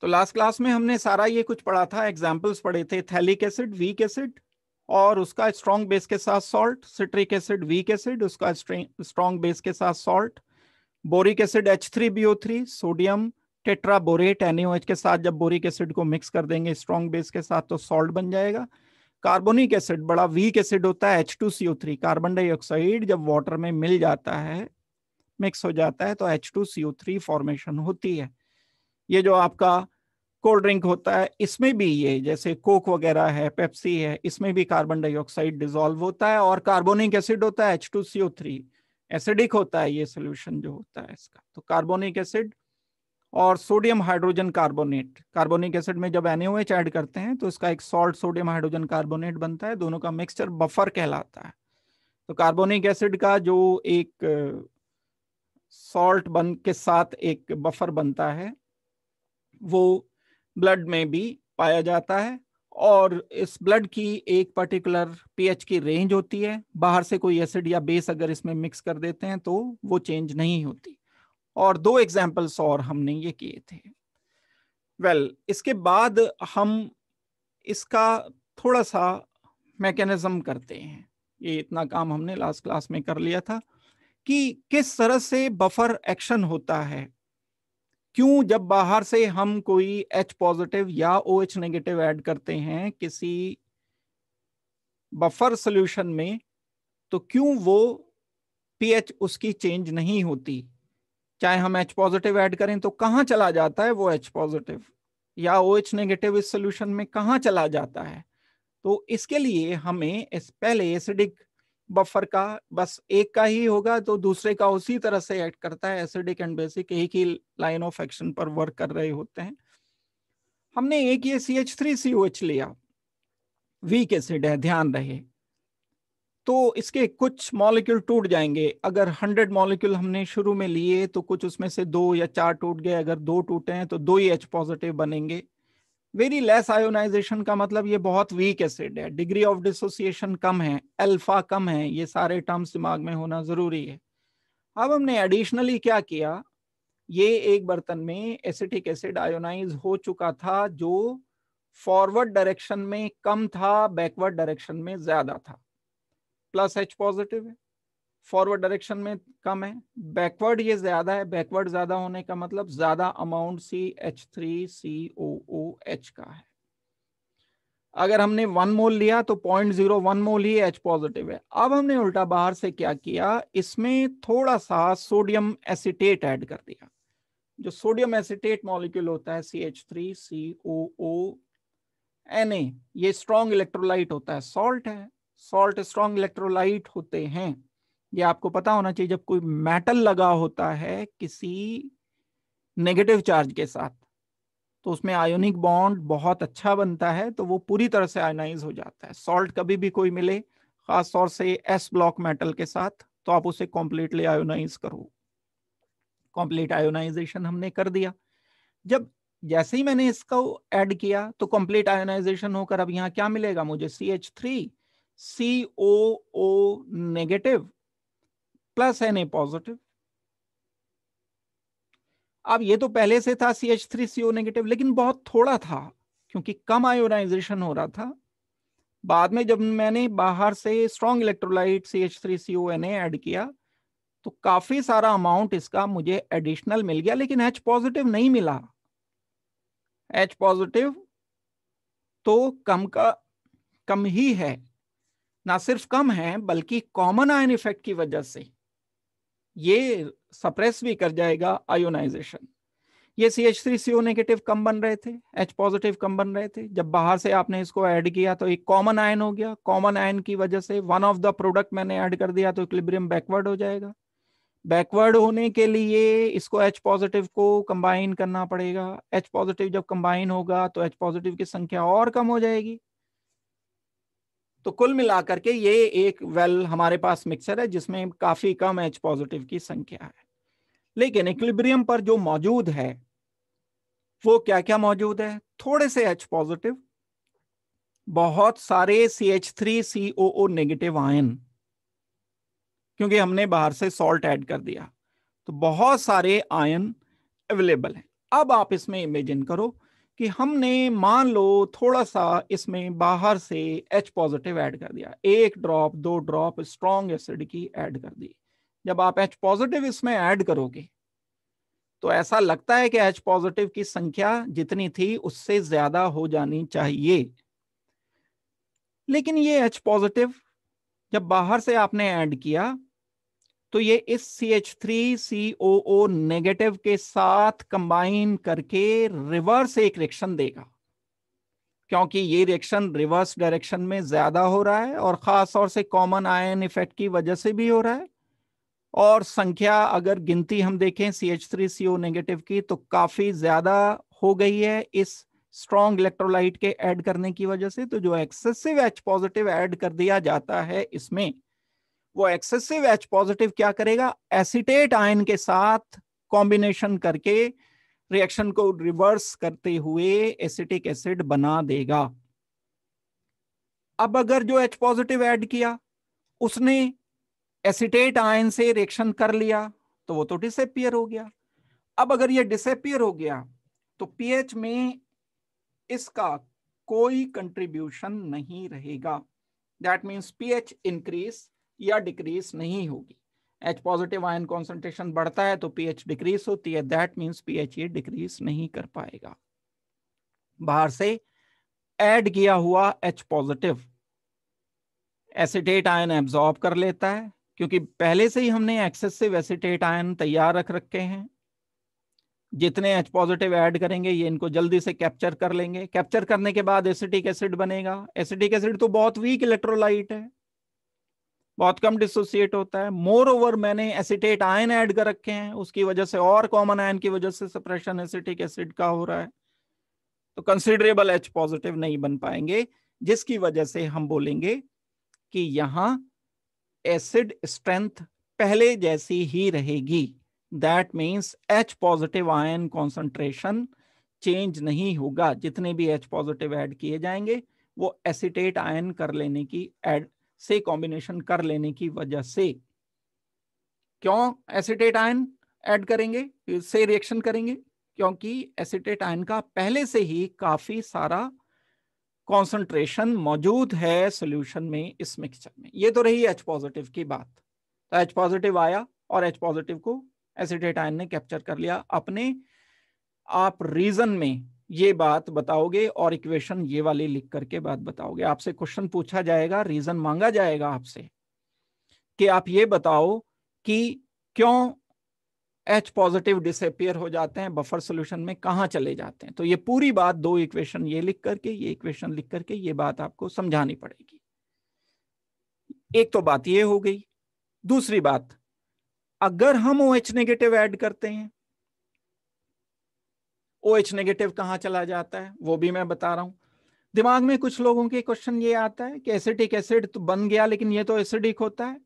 तो last class में हमने सारा ये कुछ पढ़ा था, एग्जाम्पल्स पढ़े थे, थैलिक एसिड, वीक एसिड और उसका स्ट्रॉन्ग बेस के साथ salt, citric acid weak acid, उसका स्ट्रॉन्ग बेस के साथ salt, boric acid H3BO3, sodium tetraborate NaOH के साथ जब बोरिक एसिड को मिक्स कर देंगे स्ट्रॉन्ग बेस के साथ तो सॉल्ट बन जाएगा। कार्बोनिक एसिड बड़ा वीक एसिड होता है H2CO3, कार्बन डाइऑक्साइड जब वाटर में मिल जाता है, मिक्स हो जाता है तो H2CO3 फॉर्मेशन होती है। ये जो आपका कोल्ड ड्रिंक होता है इसमें भी, ये जैसे कोक वगैरह है, पेप्सी है, इसमें भी कार्बन डाइऑक्साइड डिसॉल्व होता है और कार्बोनिक एसिड होता है H2CO3, एसिडिक होता है ये सोल्यूशन जो होता है इसका। तो कार्बोनिक एसिड और sodium hydrogen carbonate, carbonic acid में जब NaOH ऐड करते हैं तो इसका एक सॉल्ट सोडियम हाइड्रोजन कार्बोनेट बनता है, दोनों का मिक्सचर बफर कहलाता है। तो कार्बोनिक एसिड का जो एक सॉल्ट बन के साथ एक बफर बनता है वो ब्लड में भी पाया जाता है और इस ब्लड की एक पर्टिकुलर पीएच की रेंज होती है, बाहर से कोई एसिड या बेस अगर इसमें मिक्स कर देते हैं तो वो चेंज नहीं होती। और दो एग्जाम्पल्स और हमने ये किए थे। इसके बाद हम इसका थोड़ा सा मैकेनिज्म करते हैं। ये इतना काम हमने लास्ट क्लास में कर लिया था कि किस तरह से बफर एक्शन होता है, क्यों जब बाहर से हम कोई H पॉजिटिव या OH नेगेटिव ऐड करते हैं किसी बफर सॉल्यूशन में तो क्यों वो पीएच उसकी चेंज नहीं होती। चाहे हम H पॉजिटिव ऐड करें तो कहां चला जाता है वो H पॉजिटिव, या OH नेगेटिव इस सॉल्यूशन में कहां चला जाता है। तो इसके लिए हमें पहले एसिडिक बफर का बस एक का ही होगा तो दूसरे का उसी तरह से ऐड करता है, एसिडिक एंड बेसिक एक ही लाइन ऑफ एक्शन पर वर्क कर रहे होते हैं। हमने एक ये CH3COH लिया, वीक एसिड है ध्यान रहे, तो इसके कुछ मॉलिक्यूल टूट जाएंगे। अगर 100 मॉलिक्यूल हमने शुरू में लिए तो कुछ उसमें से 2 या 4 टूट गए, अगर 2 टूटे हैं तो 2 ही H पॉजिटिव बनेंगे। वेरी लेस आयोनाइजेशन का मतलब ये बहुत वीक एसिड है, डिग्री ऑफ डिसोसिएशन कम है, अल्फा कम है, ये सारे टर्म्स दिमाग में होना जरूरी है। अब हमने एडिशनली क्या किया, ये एक बर्तन में एसिटिक एसिड आयोनाइज हो चुका था जो फॉरवर्ड डायरेक्शन में कम था, बैकवर्ड डायरेक्शन में ज्यादा था। प्लस H पॉजिटिव है, फॉरवर्ड डायरेक्शन में कम है, बैकवर्ड ये ज्यादा है, बैकवर्ड ज्यादा होने का मतलब ज्यादा अमाउंट CH3COOH का है। अगर हमने 1 मोल लिया तो 0.01 मोल ही H पॉजिटिव है। अब हमने उल्टा बाहर से क्या किया, इसमें थोड़ा सा सोडियम एसिटेट ऐड कर दिया। जो सोडियम एसिटेट मॉलिक्यूल होता है CH3COONA, ये स्ट्रॉन्ग इलेक्ट्रोलाइट होता है, सॉल्ट है, सॉल्ट स्ट्रॉन्ग इलेक्ट्रोलाइट होते हैं। ये आपको पता होना चाहिए, जब कोई मेटल लगा होता है किसी नेगेटिव चार्ज के साथ तो उसमें आयोनिक बॉन्ड बहुत अच्छा बनता है, तो वो पूरी तरह से आयोनाइज हो जाता है। सॉल्ट कभी भी कोई मिले, खास तौर से S ब्लॉक मेटल के साथ, तो आप उसे कॉम्प्लीटली आयोनाइज करो। कॉम्प्लीट आयोनाइजेशन हमने कर दिया। जब जैसे ही मैंने इसको ऐड किया तो कंप्लीट आयोनाइजेशन होकर अब यहाँ क्या मिलेगा मुझे, CH3COO negative plus Na positive. अब ये तो पहले से था CH3CO नेगेटिव, लेकिन बहुत थोड़ा था क्योंकि कम आयोनाइजेशन हो रहा था। बाद में जब मैंने बाहर से स्ट्रॉन्ग इलेक्ट्रोलाइट CH3CONA ऐड किया तो काफी सारा अमाउंट इसका मुझे एडिशनल मिल गया, लेकिन H पॉजिटिव नहीं मिला। H पॉजिटिव तो कम का कम ही है, ना सिर्फ कम है बल्कि कॉमन आयन इफेक्ट की वजह से ये सप्रेस भी कर जाएगा आयोनाइजेशन। ये CH3CO नेगेटिव कम बन रहे थे, H पॉजिटिव कम बन रहे थे। जब बाहर से आपने इसको ऐड किया तो एक कॉमन आयन हो गया, कॉमन आयन की वजह से वन ऑफ द प्रोडक्ट मैंने ऐड कर दिया तो इक्विलिब्रियम बैकवर्ड हो जाएगा। बैकवर्ड होने के लिए इसको H पॉजिटिव को कंबाइन करना पड़ेगा। H पॉजिटिव जब कंबाइन होगा तो H पॉजिटिव की संख्या और कम हो जाएगी। तो कुल मिलाकर के ये एक हमारे पास मिक्सर है जिसमें काफी कम H पॉजिटिव की संख्या है। लेकिन इक्विलिब्रियम पर जो मौजूद है वो क्या क्या मौजूद है, थोड़े से H पॉजिटिव, बहुत सारे CH3COO नेगेटिव आयन, क्योंकि हमने बाहर से सॉल्ट ऐड कर दिया तो बहुत सारे आयन अवेलेबल हैं। अब आप इसमें इमेजिन करो कि हमने मान लो थोड़ा सा इसमें बाहर से H पॉजिटिव ऐड कर दिया, 1 ड्रॉप 2 ड्रॉप स्ट्रॉन्ग एसिड की ऐड कर दी। जब आप H पॉजिटिव इसमें ऐड करोगे तो ऐसा लगता है कि H पॉजिटिव की संख्या जितनी थी उससे ज्यादा हो जानी चाहिए, लेकिन ये H पॉजिटिव जब बाहर से आपने ऐड किया तो ये इस CH3COO नेगेटिव के साथ कंबाइन करके रिवर्स एक रिएक्शन देगा, क्योंकि ये रिएक्शन रिवर्स डायरेक्शन में ज्यादा हो रहा है और खास तौर से कॉमन आयन इफेक्ट की वजह से भी हो रहा है। और संख्या अगर गिनती हम देखें CH3CO नेगेटिव की तो काफी ज्यादा हो गई है इस स्ट्रॉन्ग इलेक्ट्रोलाइट के ऐड करने की वजह से। तो जो एक्सेसिव H पॉजिटिव ऐड कर दिया जाता है इसमें, वो एक्सेसिव H पॉजिटिव क्या करेगा, एसिटेट आयन के साथ कॉम्बिनेशन करके रिएक्शन को रिवर्स करते हुए एसिटिक एसिड बना देगा। अब अगर जो H पॉजिटिव ऐड किया उसने एसिटेट आयन से रिएक्शन कर लिया तो वो तो डिसअपियर हो गया। अब अगर ये डिसअपियर हो गया तो पीएच में इसका कोई कंट्रीब्यूशन नहीं रहेगा। दैट मीन्स पीएच इंक्रीज या डिक्रीज नहीं होगी। H पॉजिटिव आयन कॉन्सेंट्रेशन बढ़ता है तो पीएच डिक्रीज होती है, दैट मीन्स पीएच ये डिक्रीज नहीं कर पाएगा। बाहर से ऐड किया हुआ H positive acetate ion absorb कर लेता है, क्योंकि पहले से ही हमने एक्सेसिव एसिटेट आयन तैयार रख रखे हैं। जितने H पॉजिटिव ऐड करेंगे ये इनको जल्दी से कैप्चर कर लेंगे। कैप्चर करने के बाद एसिटिक एसिड बनेगा। एसिटिक एसिड तो बहुत वीक इलेक्ट्रोलाइट है, बहुत कम डिसोसिएट होता है। मोर ओवर मैंने एसिटेट आयन ऐड कर रखे हैं, उसकी वजह से और कॉमन आयन की वजह से सप्रेशन एसिटिक एसिड का हो रहा है, तो कंसिडरेबल H पॉजिटिव नहीं बन पाएंगे, जिसकी वजह से हम बोलेंगे कि यहां एसिड स्ट्रेंथ पहले जैसी ही रहेगी। That means H positive ion concentration change नहीं होगा। जितने भी H पॉजिटिव ऐड किए जाएंगे वो एसिटेट आयन कर लेने की ऐड से कॉम्बिनेशन कर लेने की वजह से। क्यों एसिटेट आयन ऐड करेंगे, इससे रिएक्शन करेंगे? क्योंकि एसिटेट आयन का पहले से ही काफी सारा कॉन्सेंट्रेशन मौजूद है सॉल्यूशन में इस मिक्सचर में। ये तो रही H पॉजिटिव की बात। तो H पॉजिटिव आया और H पॉजिटिव को एसिटेट आयन ने कैप्चर कर लिया अपने। आप रीजन में ये बात बताओगे और इक्वेशन ये वाली लिख करके बात बताओगे। आपसे क्वेश्चन पूछा जाएगा, रीजन मांगा जाएगा आपसे कि आप ये बताओ कि क्यों H पॉजिटिव डिसअपियर हो जाते हैं बफर सॉल्यूशन में, कहां चले जाते हैं। तो ये पूरी बात दो इक्वेशन ये लिख करके, ये इक्वेशन लिख करके ये बात आपको समझानी पड़ेगी। एक तो बात ये हो गई। दूसरी बात, अगर हम OH नेगेटिव ऐड करते हैं, OH नेगेटिव कहां चला जाता है वो भी मैं बता रहा हूं। दिमाग में कुछ लोगों के क्वेश्चन ये आता है कि एसिटिक एसिड तो बन गया लेकिन ये तो एसिडिक होता है।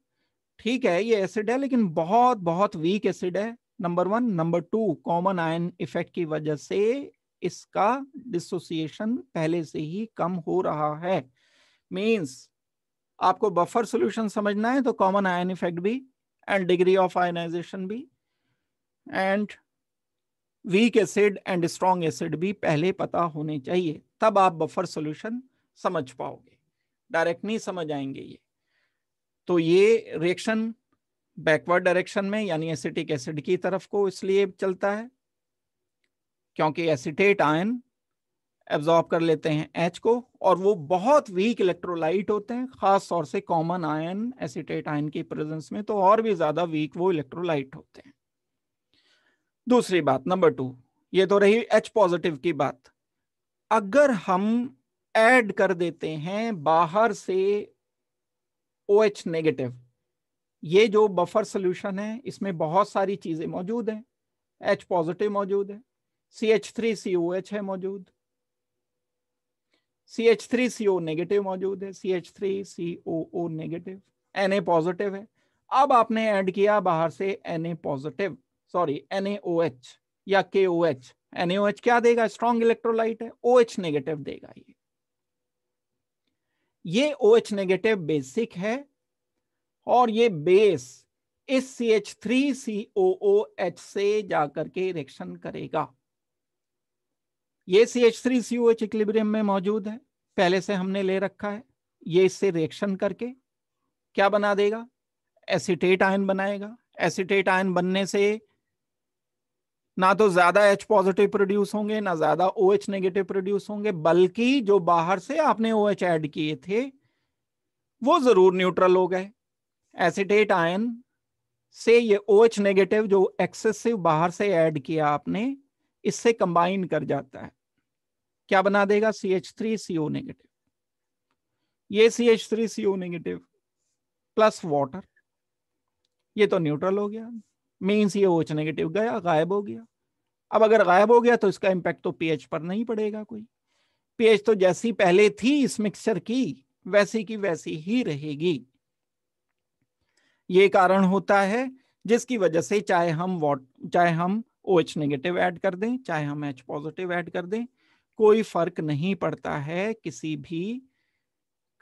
ठीक है, ये एसिड है लेकिन बहुत बहुत वीक एसिड है, number 1। Number 2, common ion effect की वजह से इसका डिसोसिएशन पहले से ही कम हो रहा है। मींस आपको बफर सॉल्यूशन समझना है तो कॉमन आयन इफेक्ट भी एंड डिग्री ऑफ आयनाइजेशन भी and week acid and strong acid भी पहले पता होने चाहिए, तब आप बफर सॉल्यूशन समझ पाओगे। डायरेक्ट नहीं समझ आएंगे ये। तो ये रिएक्शन बैकवर्ड डायरेक्शन में यानी एसिटिक एसिड की तरफ को इसलिए चलता है क्योंकि एसिटेट आयन एब्जॉर्ब कर लेते हैं H को, और वो बहुत वीक इलेक्ट्रोलाइट होते हैं, खास तौर से कॉमन आयन एसिटेट आयन की प्रेजेंस में तो और भी ज्यादा वीक वो इलेक्ट्रोलाइट होते हैं। दूसरी बात, नंबर 2, ये तो रही H पॉजिटिव की बात। अगर हम ऐड कर देते हैं बाहर से OH नेगेटिव, ये जो बफर सॉल्यूशन है इसमें बहुत सारी चीजें मौजूद हैं। H पॉजिटिव मौजूद है, CH3COH है मौजूद, CH3CO नेगेटिव मौजूद है, CH3COO नेगेटिव, Na पॉजिटिव है। अब आपने ऐड किया बाहर से Na पॉजिटिव, सॉरी NaOH या KOH। NaOH क्या देगा, स्ट्रॉन्ग इलेक्ट्रोलाइट है, OH नेगेटिव देगा। ये OH नेगेटिव बेसिक है और ये बेस इस CH3COOH से जाकर के रिएक्शन करेगा। ये CH3COH इक्विलिब्रियम में मौजूद है, पहले से हमने ले रखा है। ये इससे रिएक्शन करके क्या बना देगा, एसीटेट आयन बनाएगा। एसीटेट आयन बनने से ना तो ज्यादा H पॉजिटिव प्रोड्यूस होंगे ना ज्यादा OH नेगेटिव प्रोड्यूस होंगे, बल्कि जो बाहर से आपने OH ऐड किए थे वो जरूर न्यूट्रल हो गए। एसीटेट आयन से ये OH नेगेटिव जो एक्सेसिव बाहर से ऐड किया आपने, इससे कंबाइन कर जाता है, क्या बना देगा, CH3CO नेगेटिव। ये CH3CO नेगेटिव प्लस वाटर, ये तो न्यूट्रल हो गया, मीन्स ये OH नेगेटिव गया, गायब हो गया। अब अगर गायब हो गया तो इसका इंपैक्ट तो पीएच पर नहीं पड़ेगा कोई, पीएच तो जैसी पहले थी इस मिक्सचर की वैसी की वैसी ही रहेगी। ये कारण होता है जिसकी वजह से चाहे हम OH नेगेटिव ऐड कर दें, चाहे हम H पॉजिटिव ऐड कर दें, कोई फर्क नहीं पड़ता है किसी भी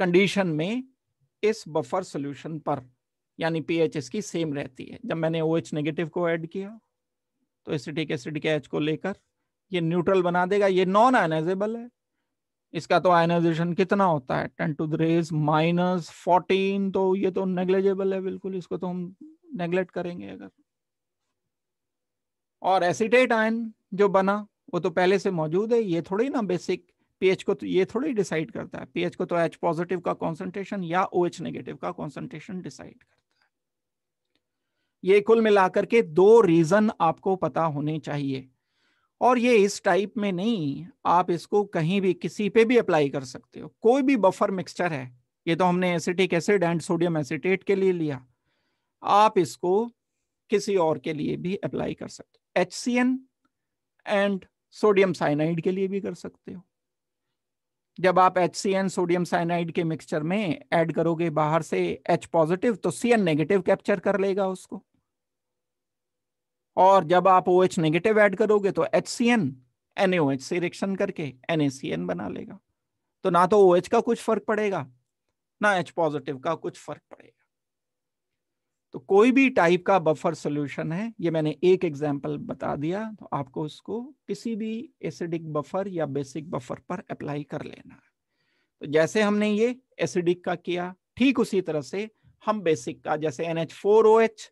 कंडीशन में इस बफर सॉल्यूशन पर, यानी पीएच इसकी सेम रहती है। जब मैंने OH नेगेटिव को ऐड किया तो एसिटिक एसिड के H को लेकर ये न्यूट्रल बना देगा। ये नॉन आयनाइजेबल है, इसका तो आयनाइजेशन कितना होता है 10⁻⁻14, तो ये तो नेग्लिजिबल है बिल्कुल, इसको तो हम नेग्लेक्ट करेंगे अगर। और एसिटेट आयन जो बना वो तो पहले से मौजूद है, ये थोड़ी ना बेसिक पीएच को तो ये थोड़ी डिसाइड करता है, पीएच को तो H पॉजिटिव का कॉन्सेंट्रेशन या OH नेगेटिव का कॉन्सेंट्रेशन डिसाइड करता है। ये कुल मिलाकर के दो रीजन आपको पता होने चाहिए, और ये इस टाइप में नहीं, आप इसको कहीं भी किसी पे भी अप्लाई कर सकते हो। कोई भी बफर मिक्सचर है, ये तो हमने acetic acid and sodium acetate के लिए लिया, आप इसको किसी और के लिए भी अप्लाई कर सकते हो। HCN एंड सोडियम साइनाइड के लिए भी कर सकते हो। जब आप HCN सोडियम साइनाइड के मिक्सचर में ऐड करोगे बाहर से H पॉजिटिव, तो CN नेगेटिव कैप्चर कर लेगा उसको, और जब आप OH नेगेटिव ऐड करोगे तो HCN NaOH से रिएक्शन करके NaCN बना लेगा। तो ना तो OH का कुछ फर्क पड़ेगा ना H पॉजिटिव का कुछ फर्क पड़ेगा। तो कोई भी टाइप का बफर सॉल्यूशन है, ये मैंने एक एग्जांपल बता दिया, तो आपको उसको किसी भी एसिडिक बफर या बेसिक बफर पर अप्लाई कर लेना है। तो जैसे हमने ये एसिडिक का किया, ठीक उसी तरह से हम बेसिक का, जैसे NH4OH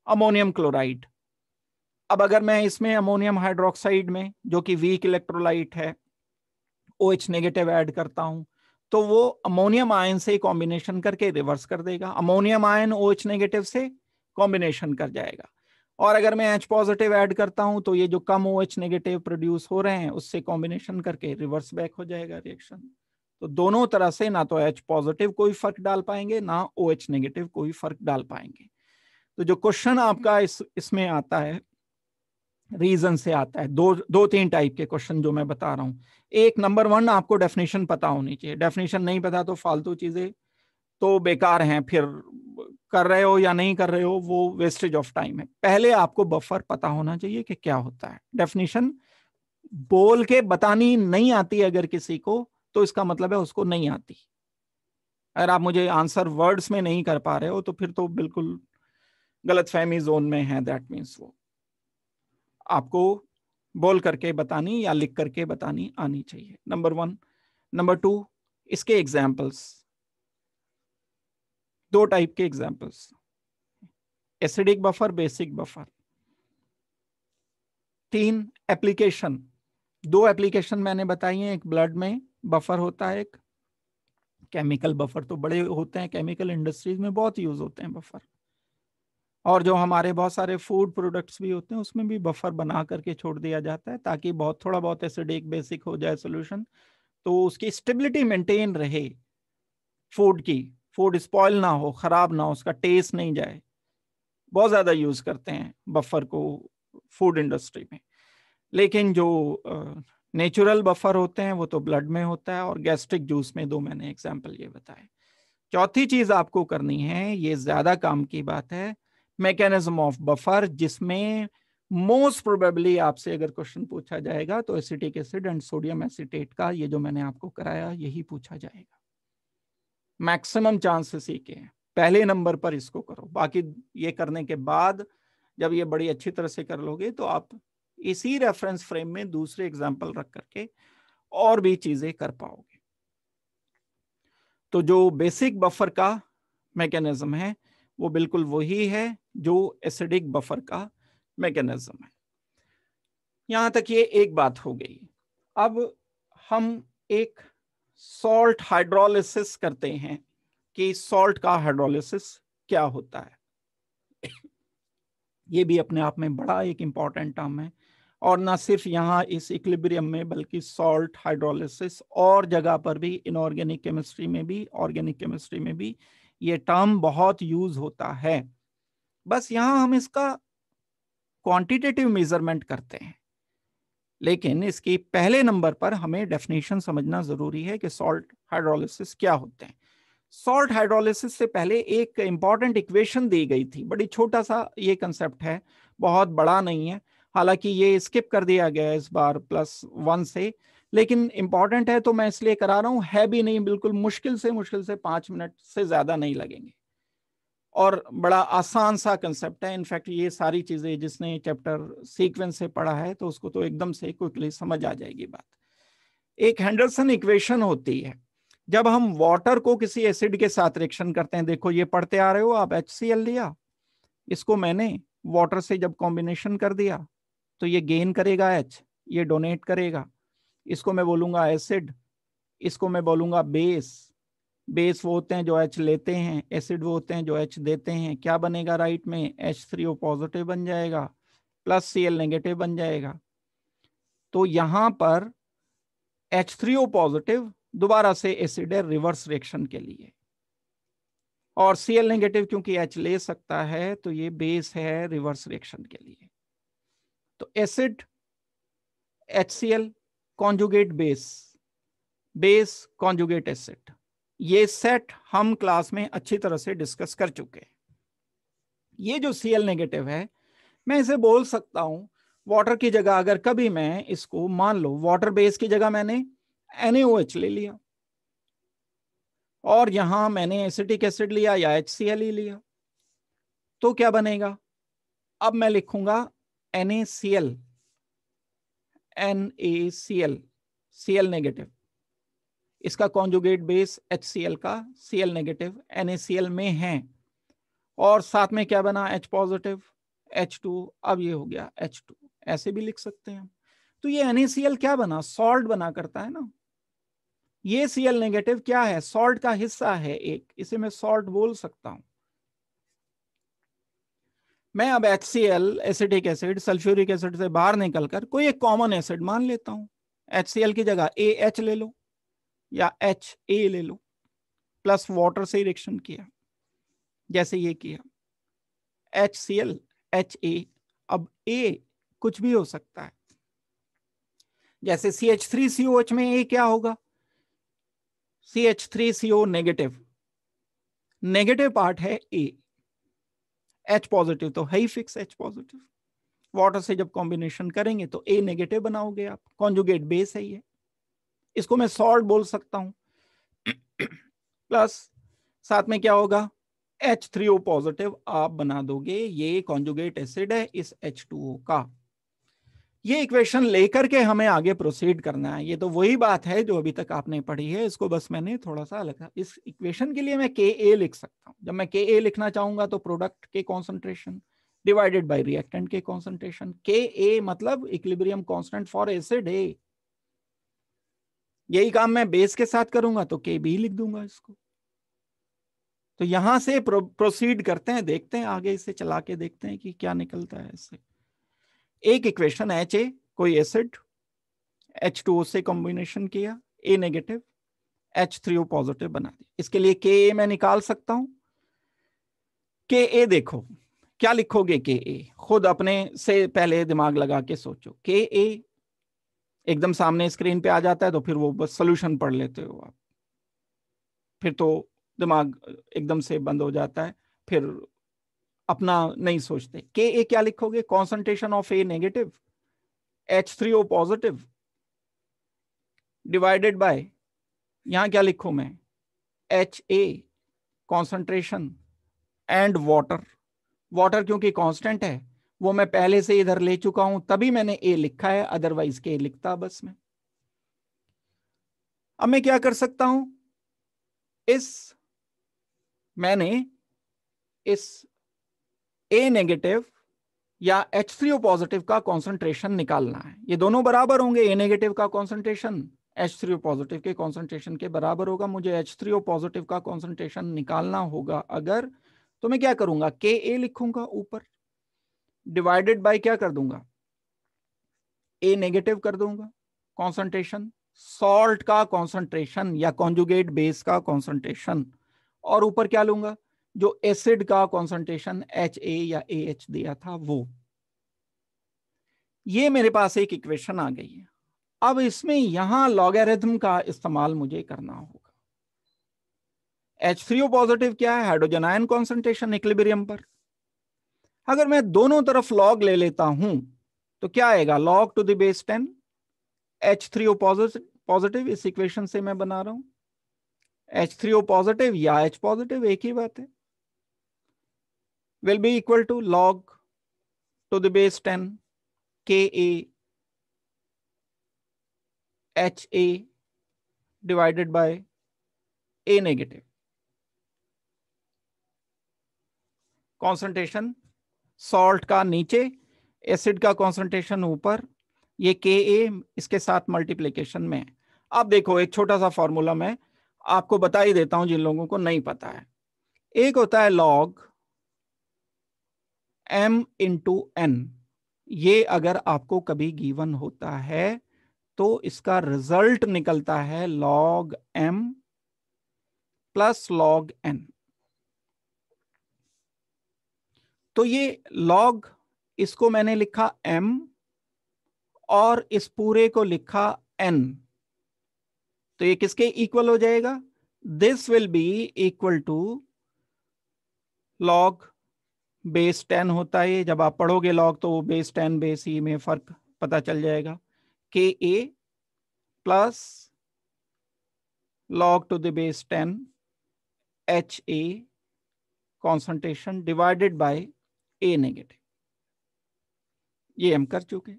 अमोनियम क्लोराइड, अब अगर मैं इसमें अमोनियम हाइड्रोक्साइड में जो कि वीक इलेक्ट्रोलाइट है OH नेगेटिव ऐड करता हूं, तो वो अमोनियम आयन से कॉम्बिनेशन करके रिवर्स कर देगा, अमोनियम आयन OH नेगेटिव से कॉम्बिनेशन कर जाएगा। और अगर मैं H पॉजिटिव ऐड करता हूं तो ये जो कम OH नेगेटिव प्रोड्यूस हो रहे हैं उससे कॉम्बिनेशन करके रिवर्स बैक हो जाएगा रिएक्शन। तो दोनों तरह से ना तो H पॉजिटिव कोई फर्क डाल पाएंगे ना OH नेगेटिव कोई फर्क डाल पाएंगे। तो जो क्वेश्चन आपका इसमें आता है, रीजन से आता है, दो तीन टाइप के क्वेश्चन जो मैं बता रहा हूं। एक, नंबर 1, आपको डेफिनेशन पता होनी चाहिए। डेफिनेशन नहीं पता तो फालतू चीजें तो बेकार हैं, फिर कर रहे हो या नहीं कर रहे हो वो वेस्टेज ऑफ टाइम है। पहले आपको बफर पता होना चाहिए कि क्या होता है। डेफिनेशन बोल के बतानी नहीं आती अगर किसी को, तो इसका मतलब है उसको नहीं आती। अगर आप मुझे आंसर वर्ड्स में नहीं कर पा रहे हो तो फिर तो बिल्कुल गलतफहमी जोन में है, दैट मीन्स वो आपको बोल करके बतानी या लिख करके बतानी आनी चाहिए, नंबर 1। नंबर 2, इसके एग्जाम्पल्स, दो टाइप के examples, acidic buffer, basic buffer. 3, application, दो एप्लीकेशन मैंने बताई हैं, एक ब्लड में बफर होता है, एक केमिकल बफर तो बड़े होते हैं, केमिकल इंडस्ट्रीज में बहुत यूज होते हैं बफर, और जो हमारे बहुत सारे फूड प्रोडक्ट्स भी होते हैं उसमें भी बफर बना करके छोड़ दिया जाता है ताकि बहुत थोड़ा बहुत एसिडिक बेसिक हो जाए सोल्यूशन, तो उसकी स्टेबिलिटी मेंटेन रहे, फूड की, फूड स्पॉइल ना हो, खराब ना हो, उसका टेस्ट नहीं जाए। बहुत ज्यादा यूज करते हैं बफर को फूड इंडस्ट्री में। लेकिन जो नेचुरल बफर होते हैं वो तो ब्लड में होता है और गैस्ट्रिक जूस में, दो मैंने एग्जाम्पल ये बताए। चौथी चीज आपको करनी है, ये ज्यादा काम की बात है, मैकेनिज्म ऑफ बफर, जिसमें मोस्ट प्रोबेबली आपसे अगर क्वेश्चन पूछा जाएगा तो acetic acid and sodium acetate का, ये जो मैंने आपको कराया यही पूछा जाएगा। मैक्सिमम चांसेस ही के हैं, पहले नंबर पर इसको करो। बाकी ये करने के बाद जब ये बड़ी अच्छी तरह से कर लोगे तो आप इसी रेफरेंस फ्रेम में दूसरे एग्जाम्पल रख करके और भी चीजें कर पाओगे। तो जो बेसिक बफर का मैकेनिज्म है वो बिल्कुल वही है जो एसिडिक बफर का मैकेनिज्म है। यहां तक ये एक बात हो गई। अब हम एक सॉल्ट हाइड्रोलिसिस करते हैं कि सॉल्ट का हाइड्रोलिसिस क्या होता है। ये भी अपने आप में बड़ा एक इंपॉर्टेंट टर्म है, और ना सिर्फ यहाँ इस इक्विलिब्रियम में बल्कि सॉल्ट हाइड्रोलिसिस और जगह पर भी, इनऑर्गेनिक केमिस्ट्री में भी, ऑर्गेनिक केमिस्ट्री में भी ये टर्म बहुत यूज होता है। बस यहाँ हम इसका क्वांटिटेटिव मेजरमेंट करते हैं, लेकिन इसकी पहले नंबर पर हमें डेफिनेशन समझना जरूरी है कि सॉल्ट हाइड्रोलिसिस क्या होते हैं। सॉल्ट हाइड्रोलिसिस से पहले एक इंपॉर्टेंट इक्वेशन दी गई थी, बड़ी छोटा सा ये कंसेप्ट है, बहुत बड़ा नहीं है, हालांकि ये स्किप कर दिया गया है इस बार +1 से, लेकिन इंपॉर्टेंट है तो मैं इसलिए करा रहा हूं। है भी नहीं, बिल्कुल मुश्किल से 5 मिनट से ज्यादा नहीं लगेंगे, और बड़ा आसान सा कंसेप्ट है। इनफैक्ट ये सारी चीजें जिसने चैप्टर सीक्वेंस से पढ़ा है तो उसको तो एकदम से क्विकली समझ आ जाएगी बात। एक हेंडरसन इक्वेशन होती है जब हम वाटर को किसी एसिड के साथ रिएक्शन करते हैं। देखो ये पढ़ते आ रहे हो आप, HCl लिया, इसको मैंने वाटर से जब कॉम्बिनेशन कर दिया तो ये गेन करेगा H, ये डोनेट करेगा, इसको मैं बोलूंगा एसिड, इसको मैं बोलूंगा बेस। बेस वो होते हैं जो H लेते हैं, एसिड वो होते हैं जो H देते हैं। क्या बनेगा राइट में? H3O पॉजिटिव बन जाएगा प्लस Cl नेगेटिव बन जाएगा। तो यहां पर H3O पॉजिटिव दोबारा से एसिड है रिवर्स रिएक्शन के लिए, और Cl नेगेटिव क्योंकि H ले सकता है तो ये बेस है रिवर्स रिएक्शन के लिए। तो acid HCl conjugate base, base conjugate acid, ये सेट हम क्लास में अच्छी तरह से डिस्कस कर चुके हैं। ये जो Cl नेगेटिव है, मैं इसे बोल सकता हूं वाटर की जगह, अगर कभी मैं इसको मान लो वाटर बेस की जगह मैंने NaOH ले लिया और यहां मैंने एसिटिक एसिड लिया या HCl ही लिया, तो क्या बनेगा? अब मैं लिखूंगा NaCl, NaCl, Cl नेगेटिव, इसका कॉन्जुगेट बेस HCl का Cl नेगेटिव NaCl में है, और साथ में क्या बना? H पॉजिटिव H2, अब ये हो गया H2, ऐसे भी लिख सकते हैं। तो ये NaCl क्या बना? सॉल्ट बना करता है ना। ये Cl नेगेटिव क्या है? सॉल्ट का हिस्सा है एक, इसे मैं सॉल्ट बोल सकता हूं। मैं अब HCl acetic acid sulphuric acid से बाहर निकलकर कोई एक कॉमन एसिड मान लेता हूं। HCl की जगह AH ले लो या HA ले लो, प्लस वाटर से रिएक्शन किया जैसे ये किया, HCl HA। अब A कुछ भी हो सकता है, जैसे CH3COH में A क्या होगा? CH3CO नेगेटिव, नेगेटिव पार्ट है A, H पॉजिटिव तो है ही फिक्स H पॉजिटिव। वाटर से जब कॉम्बिनेशन करेंगे तो A नेगेटिव बनाओगे आप, कॉन्जुगेट बेस है ये, इसको मैं सॉल्ट बोल सकता हूं। प्लस साथ में क्या होगा? H3O पॉजिटिव आप बना दोगे, ये कॉन्जुगेट एसिड है इस H2O का। ये इक्वेशन लेकर के हमें आगे प्रोसीड करना है। ये तो वही बात है जो अभी तक आपने पढ़ी है, इसको बस मैंने थोड़ा सा अलग, इस इक्वेशन के लिए मैं Ka लिख सकता हूं। जब मैं Ka लिखना चाहूंगा तो प्रोडक्ट के कॉन्सेंट्रेशन डिवाइडेड बाय रिएक्टेंट के कॉन्सेंट्रेशन। Ka मतलब इक्विलिब्रियम कांस्टेंट फॉर एसिड है। यही काम मैं बेस के साथ करूंगा तो Kb लिख दूंगा इसको। तो यहां से प्रोसीड करते हैं, देखते हैं आगे, इसे चला के देखते हैं कि क्या निकलता है इससे। एक इक्वेशन Ha, कोई एसिड, H2O से कॉम्बिनेशन किया, A नेगेटिव H3O पॉजिटिव बना दी। इसके लिए Ka मैं निकाल सकता हूं। Ka देखो क्या लिखोगे? Ka खुद अपने से पहले दिमाग लगा के सोचो। Ka एकदम सामने स्क्रीन पे आ जाता है तो फिर वो बस सोल्यूशन पढ़ लेते हो आप, फिर तो दिमाग एकदम से बंद हो जाता है, फिर अपना नहीं सोचते। Ka क्या लिखोगे? Concentration of A negative H3O positive divided by, यहां क्या लिखूं मैं? HA concentration and water, water क्योंकि कांस्टेंट है, वो मैं पहले से इधर ले चुका हूं, तभी मैंने ए लिखा है, अदरवाइज के लिखता बस में। अब मैं क्या कर सकता हूं, मैंने इस ए नेगेटिव या H3O पॉजिटिव का कॉन्सेंट्रेशन निकालना है। ये दोनों बराबर होंगे, ए नेगेटिव का कॉन्सेंट्रेशन H3O पॉजिटिव के कॉन्सेंट्रेशन के बराबर होगा। मुझे H3O पॉजिटिव का कॉन्सेंट्रेशन निकालना होगा अगर, तो मैं क्या करूंगा, Ka लिखूंगा ऊपर, डिवाइडेड बाय क्या कर दूंगा, ए नेगेटिव कर दूंगा कॉन्सेंट्रेशन, सॉल्ट का कॉन्सेंट्रेशन या कॉन्जुगेट बेस का कॉन्सेंट्रेशन, और ऊपर क्या लूंगा, जो एसिड का कॉन्सेंट्रेशन Ha या AH दिया था वो। ये मेरे पास एक इक्वेशन आ गई है। अब इसमें यहां लॉगरिथम का इस्तेमाल मुझे करना होगा। H3O पॉजिटिव क्या है, हाइड्रोजन आयन कॉन्सेंट्रेशन इक्विलिब्रियम पर। अगर मैं दोनों तरफ लॉग ले लेता हूं तो क्या आएगा, log to the base 10 H3O positive, इस इक्वेशन से मैं बना रहा हूं, H3O पॉजिटिव या H पॉजिटिव एक ही बात है, will be equal to log to the base 10 Ka Ha divided by A negative. Concentration salt का नीचे, एसिड का कॉन्सेंट्रेशन ऊपर, ये Ka इसके साथ मल्टीप्लिकेशन में। अब देखो एक छोटा सा फॉर्मूला मैं आपको बता ही देता हूं जिन लोगों को नहीं पता है। एक होता है log m इंटू n, ये अगर आपको कभी गिवन होता है तो इसका रिजल्ट निकलता है log m plus log n। तो ये log, इसको मैंने लिखा m और इस पूरे को लिखा n, तो ये किसके इक्वल हो जाएगा, this will be equal to log base 10 होता है, जब आप पढ़ोगे log तो बेस 10 बेस ई में फर्क पता चल जाएगा, Ka plus log to the base 10 Ha concentration divided by A negative, ये हम कर चुके।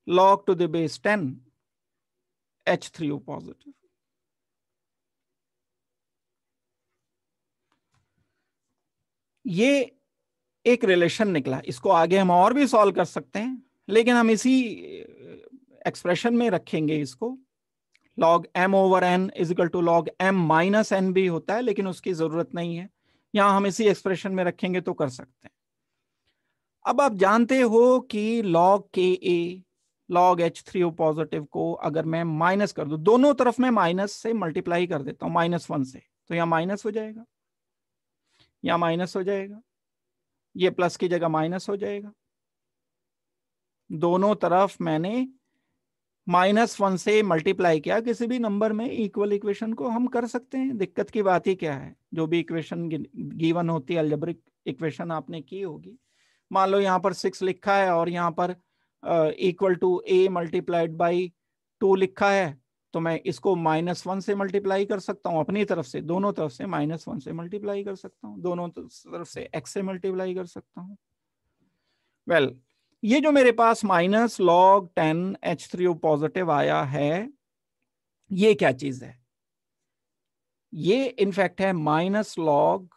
log to the base 10 H3O positive. ये एक रिलेशन निकला, इसको आगे हम और भी सॉल्व कर सकते हैं, लेकिन हम इसी एक्सप्रेशन में रखेंगे इसको। log m over n is equal to log m minus n भी होता है, लेकिन उसकी जरूरत नहीं है, यहां हम इसी एक्सप्रेशन में रखेंगे तो कर सकते हैं। अब आप जानते हो कि log Ka log H3O positive को अगर मैं माइनस कर दूं, दोनों तरफ मैं माइनस से मल्टीप्लाई कर देता हूं -1 से, तो यहां माइनस हो जाएगा, यहां माइनस हो जाएगा, ये प्लस की जगह माइनस हो जाएगा। दोनों तरफ मैंने -1 से मल्टीप्लाई किया, किसी भी नंबर में इक्वल इक्वेशन को हम कर सकते हैं, दिक्कत की बात ही क्या है। जो भी इक्वेशन गिवन होती है, अलजेब्रिक इक्वेशन आपने की होगी, मान लो यहाँ पर 6 लिखा है और यहाँ पर equal to a multiplied by 2 लिखा है, तो मैं इसको -1 से मल्टीप्लाई कर सकता हूँ अपनी तरफ से, दोनों तरफ से -1 से मल्टीप्लाई कर सकता हूँ, दोनों तरफ से x से मल्टीप्लाई कर सकता हूँ। वेल, ये जो मेरे पास माइनस log 10 H3O पॉजिटिव आया है, ये क्या चीज है, ये इनफैक्ट है minus log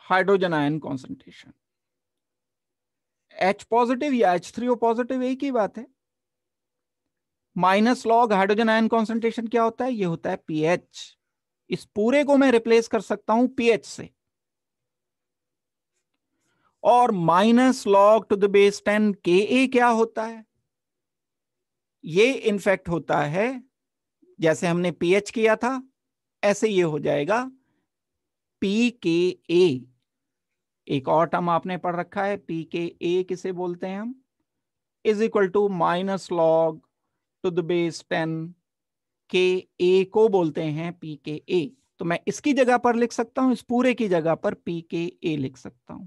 hydrogen ion concentration. H positive या H3O पॉजिटिव एक ही बात है। Minus log hydrogen ion concentration क्या होता है, ये होता है pH। इस पूरे को मैं रिप्लेस कर सकता हूं pH से, और minus log to the base 10 Ka क्या होता है, ये इनफैक्ट होता है, जैसे हमने pH किया था ऐसे ये हो जाएगा pKa। एक और टर्म आपने पढ़ रखा है pKa, किसे बोलते हैं हम, is equal to minus log to the base 10 Ka को बोलते हैं pKa। तो मैं इसकी जगह पर लिख सकता हूं, इस पूरे की जगह पर pKa लिख सकता हूं।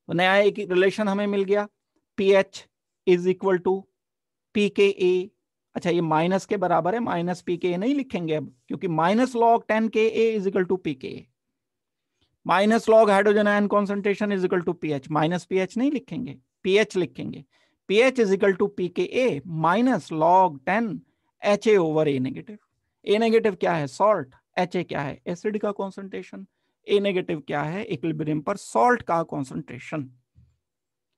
तो नया एक रिलेशन हमें मिल गया, pH is equal to pKa। अच्छा, ये माइनस के बराबर है, माइनस pKa नहीं लिखेंगे अब, क्योंकि minus log 10 Ka is equal to pKa। Minus log hydrogen ion concentration is equal to pH, minus pH नहीं लिखेंगे, पीएच लिखेंगे, pH is equal to P K a minus log 10 H A over A negative. A negative क्या है? Salt. H A क्या है? Acid का concentration. ए negative क्या है? इक्विलिब्रियम पर सॉल्ट का कॉन्सेंट्रेशन।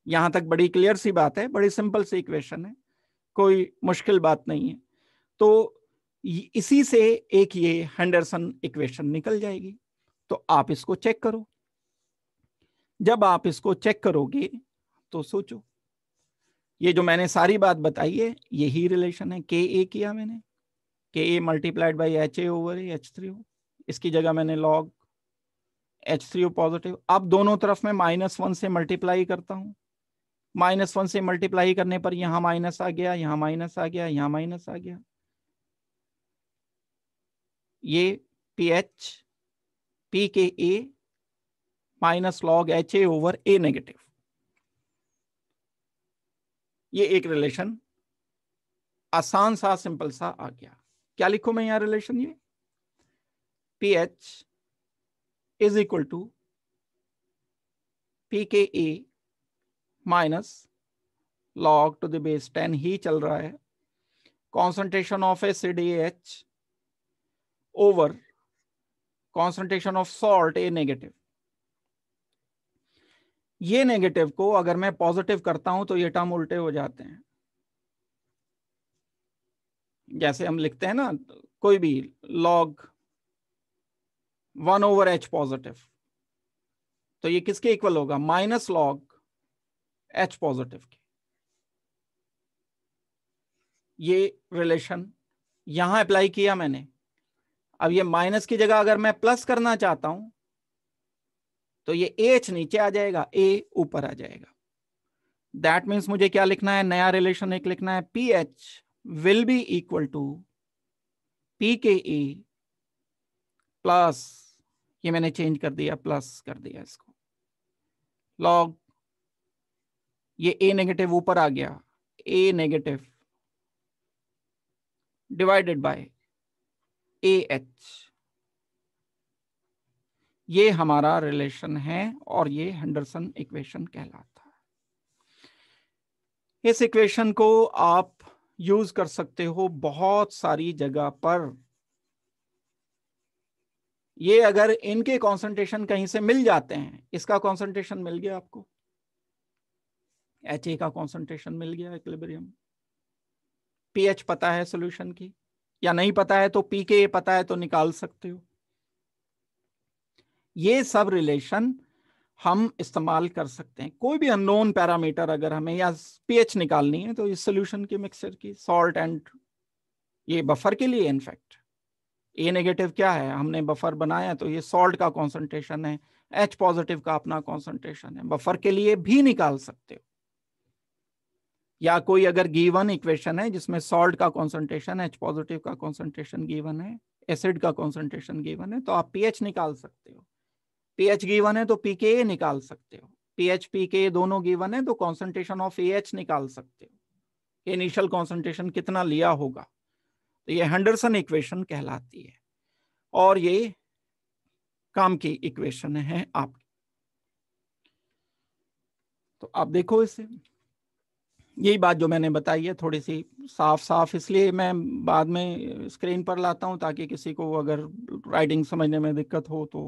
यहां तक बड़ी क्लियर सी बात है, बड़ी सिंपल सी इक्वेशन है, कोई मुश्किल बात नहीं है। तो इसी से एक ये हेंडरसन इक्वेशन निकल जाएगी। तो आप इसको चेक करो। जब आप इसको चेक करोगे तो सोचो, ये जो मैंने सारी बात बताई है यही रिलेशन है। के ए किया मैंने, K a multiplied by H A over H3O, इसकी जगह मैंने लॉग H3O पॉजिटिव। अब दोनों तरफ में -1 से मल्टीप्लाई करता हूं, -1 से मल्टीप्लाई करने पर यहां माइनस आ गया, यहां माइनस आ गया, यहां माइनस आ गया। ये pH p K a minus log H A over A negative, ये एक रिलेशन आसान सा सिंपल सा आ गया। क्या लिखूं मैं यहां रिलेशन? ये pH is equal to P K a minus log to the base 10 ही चल रहा है concentration of acid AH over concentration of salt A negative. ये नेगेटिव को अगर मैं पॉजिटिव करता हूं तो ये टर्म उल्टे हो जाते हैं। जैसे हम लिखते हैं ना कोई भी लॉग 1 ओवर H पॉजिटिव, तो ये किसके इक्वल होगा? माइनस लॉग H पॉजिटिव के। ये रिलेशन यहां अप्लाई किया मैंने। अब ये माइनस की जगह अगर मैं प्लस करना चाहता हूं तो ये H नीचे आ जाएगा, A ऊपर आ जाएगा। दैट मीन्स मुझे क्या लिखना है? नया रिलेशन एक लिखना है, PH will be equal to PKE plus, ये मैंने चेंज कर दिया, प्लस कर दिया इसको, लॉग ये A नेगेटिव ऊपर आ गया, A negative divided by AH। ये हमारा रिलेशन है और ये हेंडरसन इक्वेशन कहलाता है। इस इक्वेशन को आप यूज कर सकते हो बहुत सारी जगह पर। ये अगर इनके कॉन्सेंट्रेशन कहीं से मिल जाते हैं, इसका कॉन्सेंट्रेशन मिल गया आपको, HA का कॉन्सेंट्रेशन मिल गया इक्विलिब्रियम, पीएच पता है सॉल्यूशन की, या नहीं पता है तो पीके पता है तो निकाल सकते हो। ये सब रिलेशन हम इस्तेमाल कर सकते हैं। कोई भी अननोन पैरामीटर अगर हमें या पीएच निकालनी है तो इस सॉल्यूशन के मिक्सचर की, सॉल्ट एंड ये बफर के लिए इनफैक्ट ए नेगेटिव क्या है, हमने बफर बनाया तो ये सॉल्ट का कॉन्सेंट्रेशन है, H पॉजिटिव का अपना कॉन्सेंट्रेशन है, बफर के लिए भी निकाल सकते हो। या कोई अगर गिवन इक्वेशन है जिसमें सॉल्ट का कॉन्सेंट्रेशन, H पॉजिटिव का कॉन्सेंट्रेशन गिवन है, एसिड का कॉन्सेंट्रेशन गिवन है, तो आप पीएच निकाल सकते हो। पीएच गिवन है तो पीके निकाल सकते हो, पीएच पीके दोनों गिवन है तो कॉन्सेंट्रेशन ऑफ AH निकाल सकते हो, इनिशियल कॉन्सेंट्रेशन कितना लिया होगा। तो ये हेंडरसन इक्वेशन कहलाती है और ये काम की इक्वेशन है आपकी। तो आप देखो इसे, यही बात जो मैंने बताई है थोड़ी सी साफ साफ इसलिए मैं बाद में स्क्रीन पर लाता हूं ताकि किसी को अगर राइटिंग समझने में दिक्कत हो तो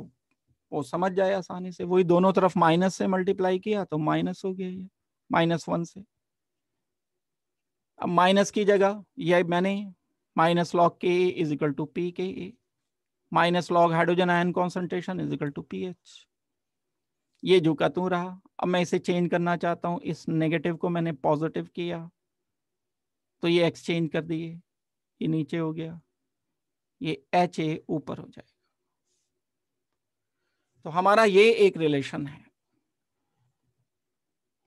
वो समझ जाए आसानी से। वही दोनों तरफ माइनस से मल्टीप्लाई किया तो माइनस हो गया, ये -1 से। अब माइनस की जगह यह मैंने minus log K is equal to P K a minus log hydrogen ion concentration is equal to pH. ये जो का तू रहा। अब मैं इसे चेंज करना चाहता हूं, इस नेगेटिव को मैंने पॉजिटिव किया तो ये एक्सचेंज कर दिए, ये नीचे हो गया, ये HA ऊपर हो जाएगा। तो हमारा ये एक रिलेशन है।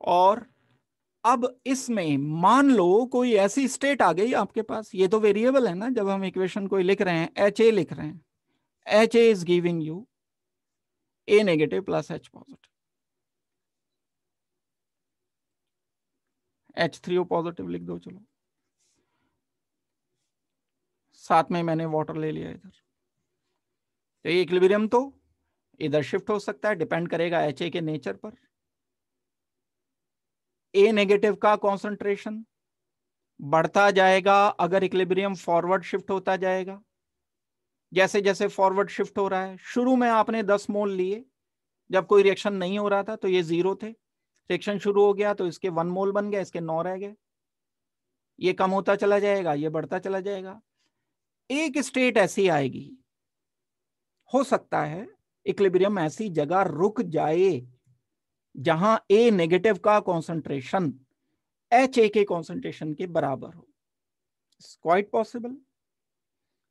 और अब इसमें मान लो कोई ऐसी स्टेट आ गई आपके पास, ये तो वेरिएबल है ना, जब हम इक्वेशन को लिख रहे हैं HA लिख रहे हैं, HA is giving you A negative plus H positive, H3O positive लिख दो, चलो साथ में मैंने वाटर ले लिया इधर। तो ये इक्विलिब्रियम तो इधर शिफ्ट हो सकता है, डिपेंड करेगा HA के नेचर पर। ए नेगेटिव का कॉन्सेंट्रेशन बढ़ता जाएगा अगर इक्विलिब्रियम फॉरवर्ड शिफ्ट होता जाएगा। जैसे जैसे फॉरवर्ड शिफ्ट हो रहा है, शुरू में आपने 10 मोल लिए, जब कोई रिएक्शन नहीं हो रहा था तो ये 0 थे, रिएक्शन शुरू हो गया तो इसके 1 मोल बन गए, इसके 9 रह गए। ये कम होता चला जाएगा, ये बढ़ता चला जाएगा। एक स्टेट ऐसी आएगी, हो सकता है इक्विलिब्रियम ऐसी जगह रुक जाए जहां ए नेगेटिव का कॉन्सेंट्रेशन HA के कॉन्सेंट्रेशन के बराबर हो। Quite possible.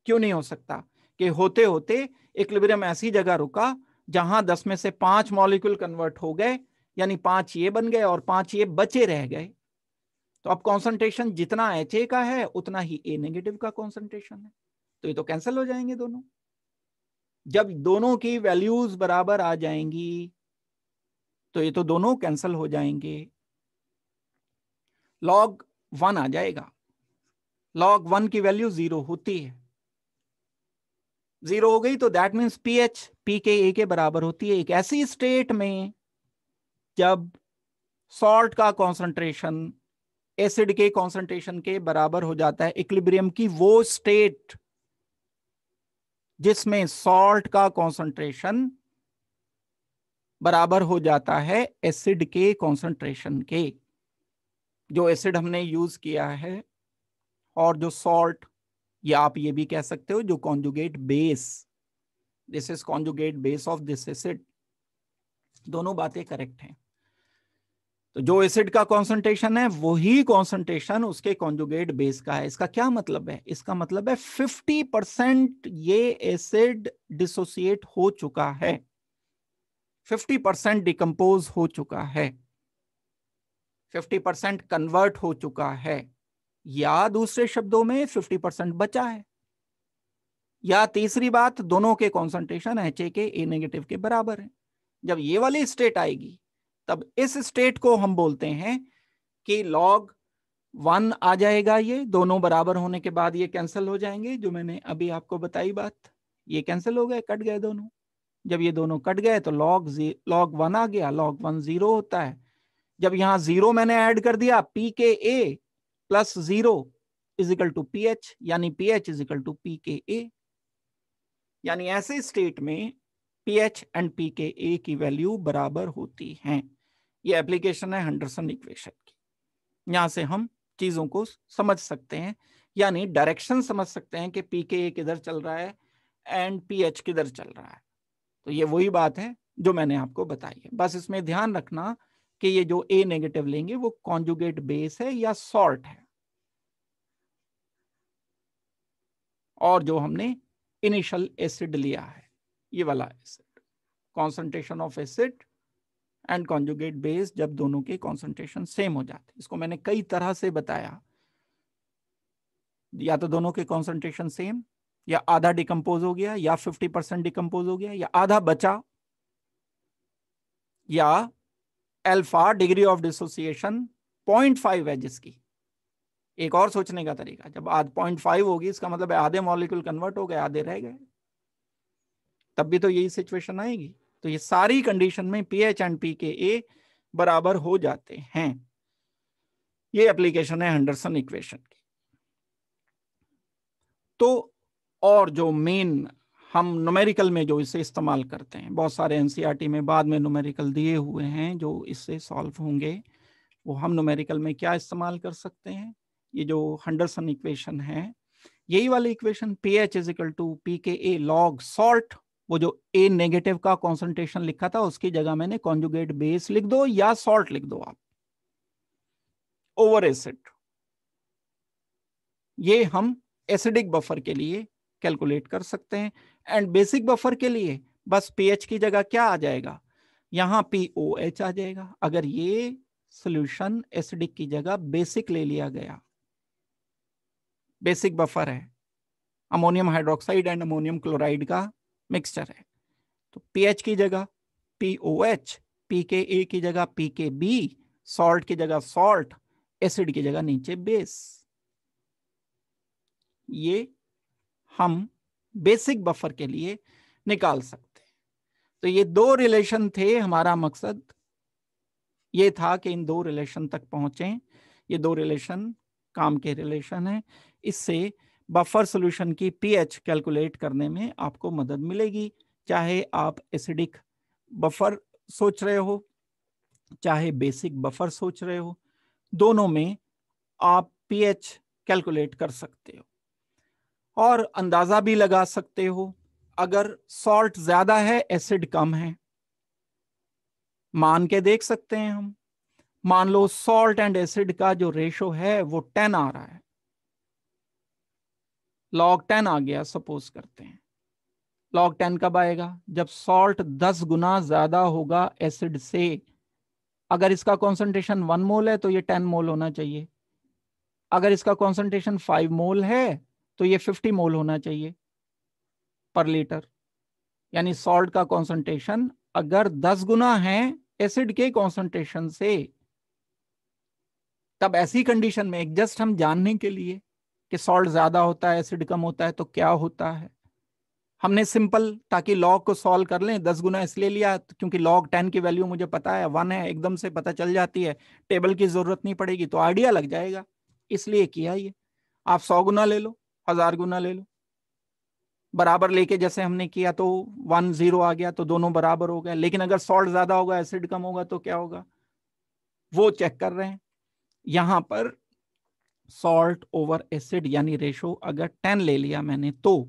क्यों नहीं हो सकता कि होते होते इक्विलिब्रियम ऐसी जगह रुका जहां 10 में से 5 मॉलिक्यूल कन्वर्ट हो गए, यानी 5 ये बन गए और 5 ये बचे रह गए। तो अब कॉन्सेंट्रेशन जितना HA का है उतना ही A नेगेटिव का कॉन्सेंट्रेशन है, तो ये तो कैंसिल हो जाएंगे दोनों। जब दोनों की वैल्यूज बराबर आ जाएंगी तो ये तो दोनों कैंसिल हो जाएंगे। log 1 आ जाएगा। log 1 की वैल्यू 0 होती है, 0 हो गई तो दैट मीन्स pH pKa के बराबर होती है। एक ऐसी स्टेट में जब सॉल्ट का कॉन्सेंट्रेशन एसिड के कॉन्सेंट्रेशन के बराबर हो जाता है, इक्विलिब्रियम की वो स्टेट जिसमें सॉल्ट का कॉन्सेंट्रेशन बराबर हो जाता है एसिड के कॉन्सेंट्रेशन के। जो एसिड हमने यूज किया है और जो सॉल्ट, या आप ये भी कह सकते हो जो conjugate base, this is conjugate base of this acid, दोनों बातें करेक्ट हैं। तो जो एसिड का कॉन्सेंट्रेशन है वही कॉन्सेंट्रेशन उसके कॉन्जुगेट बेस का है। इसका क्या मतलब है? इसका मतलब है 50% ये एसिड डिसोसिएट हो चुका है, 50% डिकम्पोज हो चुका है, 50% कन्वर्ट हो चुका है, या दूसरे शब्दों में 50% बचा है। या तीसरी बात, दोनों के कॉन्सेंट्रेशन HA के A नेगेटिव के बराबर है। जब ये वाली स्टेट आएगी तब इस स्टेट को हम बोलते हैं कि log 1 आ जाएगा। ये दोनों बराबर होने के बाद ये कैंसिल हो जाएंगे, जो मैंने अभी आपको बताई बात, ये कैंसिल हो गए, कट गए दोनों। जब ये दोनों कट गए तो log 1 आ गया, log 1 0 होता है। जब यहां 0 मैंने ऐड कर दिया, pKa plus 0 is equal to pH, यानी pH is equal to pKa। यानी ऐसे स्टेट में pH एंड pKa की वैल्यू बराबर होती हैं। ये एप्लीकेशन है हेंडरसन इक्वेशन की। यहां से हम चीजों को समझ सकते हैं, यानी डायरेक्शन समझ सकते हैं कि pKa किधर चल रहा है एंड pH किधर चल रहा है। तो ये वही बात है जो मैंने आपको बताई है। बस इसमें ध्यान रखना कि ये जो A नेगेटिव लेंगे वो कॉन्जुगेट बेस है या सॉल्ट है, और जो हमने इनिशियल एसिड लिया है ये वाला acid, concentration of acid and conjugate base जब दोनों के कॉन्सेंट्रेशन सेम हो जाते, इसको मैंने कई तरह से बताया। या तो दोनों के कॉन्सेंट्रेशन सेम, या आधा डिकम्पोज हो गया, या 50% डिकम्पोज हो गया, या आधा बचा, या अल्फा डिग्री ऑफ डिसोसिएशन 0.5 है जिसकी। एक और सोचने का तरीका, जब 0.5 होगी इसका मतलब है आधे मॉलिक्यूल कन्वर्ट हो गए, आधे रह गए, तब भी तो यही सिचुएशन आएगी। तो ये सारी कंडीशन में pH एंड pKa बराबर हो जाते हैं। ये एप्लीकेशन है हेंडरसन इक्वेशन की। तो और जो मेन हम न्यूमेरिकल में जो इसे इस्तेमाल करते हैं, बहुत सारे एनसीईआरटी में बाद में न्यूमेरिकल दिए हुए हैं जो इससे सॉल्व होंगे, वो हम न्यूमेरिकल में क्या इस्तेमाल कर सकते हैं। ये जो हेंडरसन इक्वेशन है, यही वाली equation pH is equal to pKa log salt, वो जो A नेगेटिव का कॉन्सेंट्रेशन लिखा था उसकी जगह मैंने कॉन्जुगेट बेस लिख दो या सॉल्ट लिख दो आप, ओवर एसिड। ये हम एसिडिक बफर के लिए कैलकुलेट कर सकते हैं। एंड बेसिक बफर के लिए बस pH की जगह क्या आ जाएगा, यहां POH आ जाएगा। अगर ये सॉल्यूशन एसिडिक की जगह बेसिक ले लिया गया, बेसिक बफर है, ammonium hydroxide and ammonium chloride का मिक्सचर है, तो pH की जगह POH, pKa की जगह pKb, सॉल्ट की जगह सॉल्ट, एसिड की जगह नीचे बेस। ये हम बेसिक बफर के लिए निकाल सकते हैं। तो ये दो रिलेशन थे, हमारा मकसद ये था कि इन दो रिलेशन तक पहुंचे। ये दो रिलेशन काम के रिलेशन है। इससे बफर सॉल्यूशन की पीएच कैलकुलेट करने में आपको मदद मिलेगी। चाहे आप एसिडिक बफर सोच रहे हो, चाहे बेसिक बफर सोच रहे हो, दोनों में आप पीएच कैलकुलेट कर सकते हो और अंदाजा भी लगा सकते हो। अगर सॉल्ट ज्यादा है, एसिड कम है, मान के देख सकते हैं हम। मान लो सॉल्ट एंड एसिड का जो रेशो है वो 10 आ रहा है, log 10 आ गया सपोज करते हैं। log 10 कब आएगा? जब सॉल्ट 10 गुना ज्यादा होगा एसिड से। अगर इसका कॉन्सेंट्रेशन 1 मोल है तो ये 10 मोल होना चाहिए। अगर इसका कॉन्सेंट्रेशन 5 मोल है तो ये 50 मोल होना चाहिए पर लीटर। यानी सॉल्ट का कॉन्सेंट्रेशन अगर 10 गुना है एसिड के कॉन्सेंट्रेशन से, तब ऐसी कंडीशन में जस्ट हम जानने के लिए कि सॉल्ट ज्यादा होता है एसिड कम होता है तो क्या होता है, हमने सिंपल ताकि लॉग को सॉल्व कर लें 10 गुना इसलिए लिया क्योंकि log 10 की वैल्यू मुझे पता है 1 है, एकदम से पता चल जाती है, टेबल की जरूरत नहीं पड़ेगी तो आइडिया लग जाएगा, इसलिए किया ये। आप 100 गुना ले लो, 1000 गुना ले लो, बराबर लेके जैसे हमने किया तो 1 0 आ गया तो दोनों बराबर हो गए। लेकिन अगर सॉल्ट ज्यादा होगा एसिड कम होगा तो क्या होगा, वो चेक कर रहे हैं। यहां पर सॉल्ट ओवर एसिड यानी रेशो अगर 10 ले लिया मैंने तो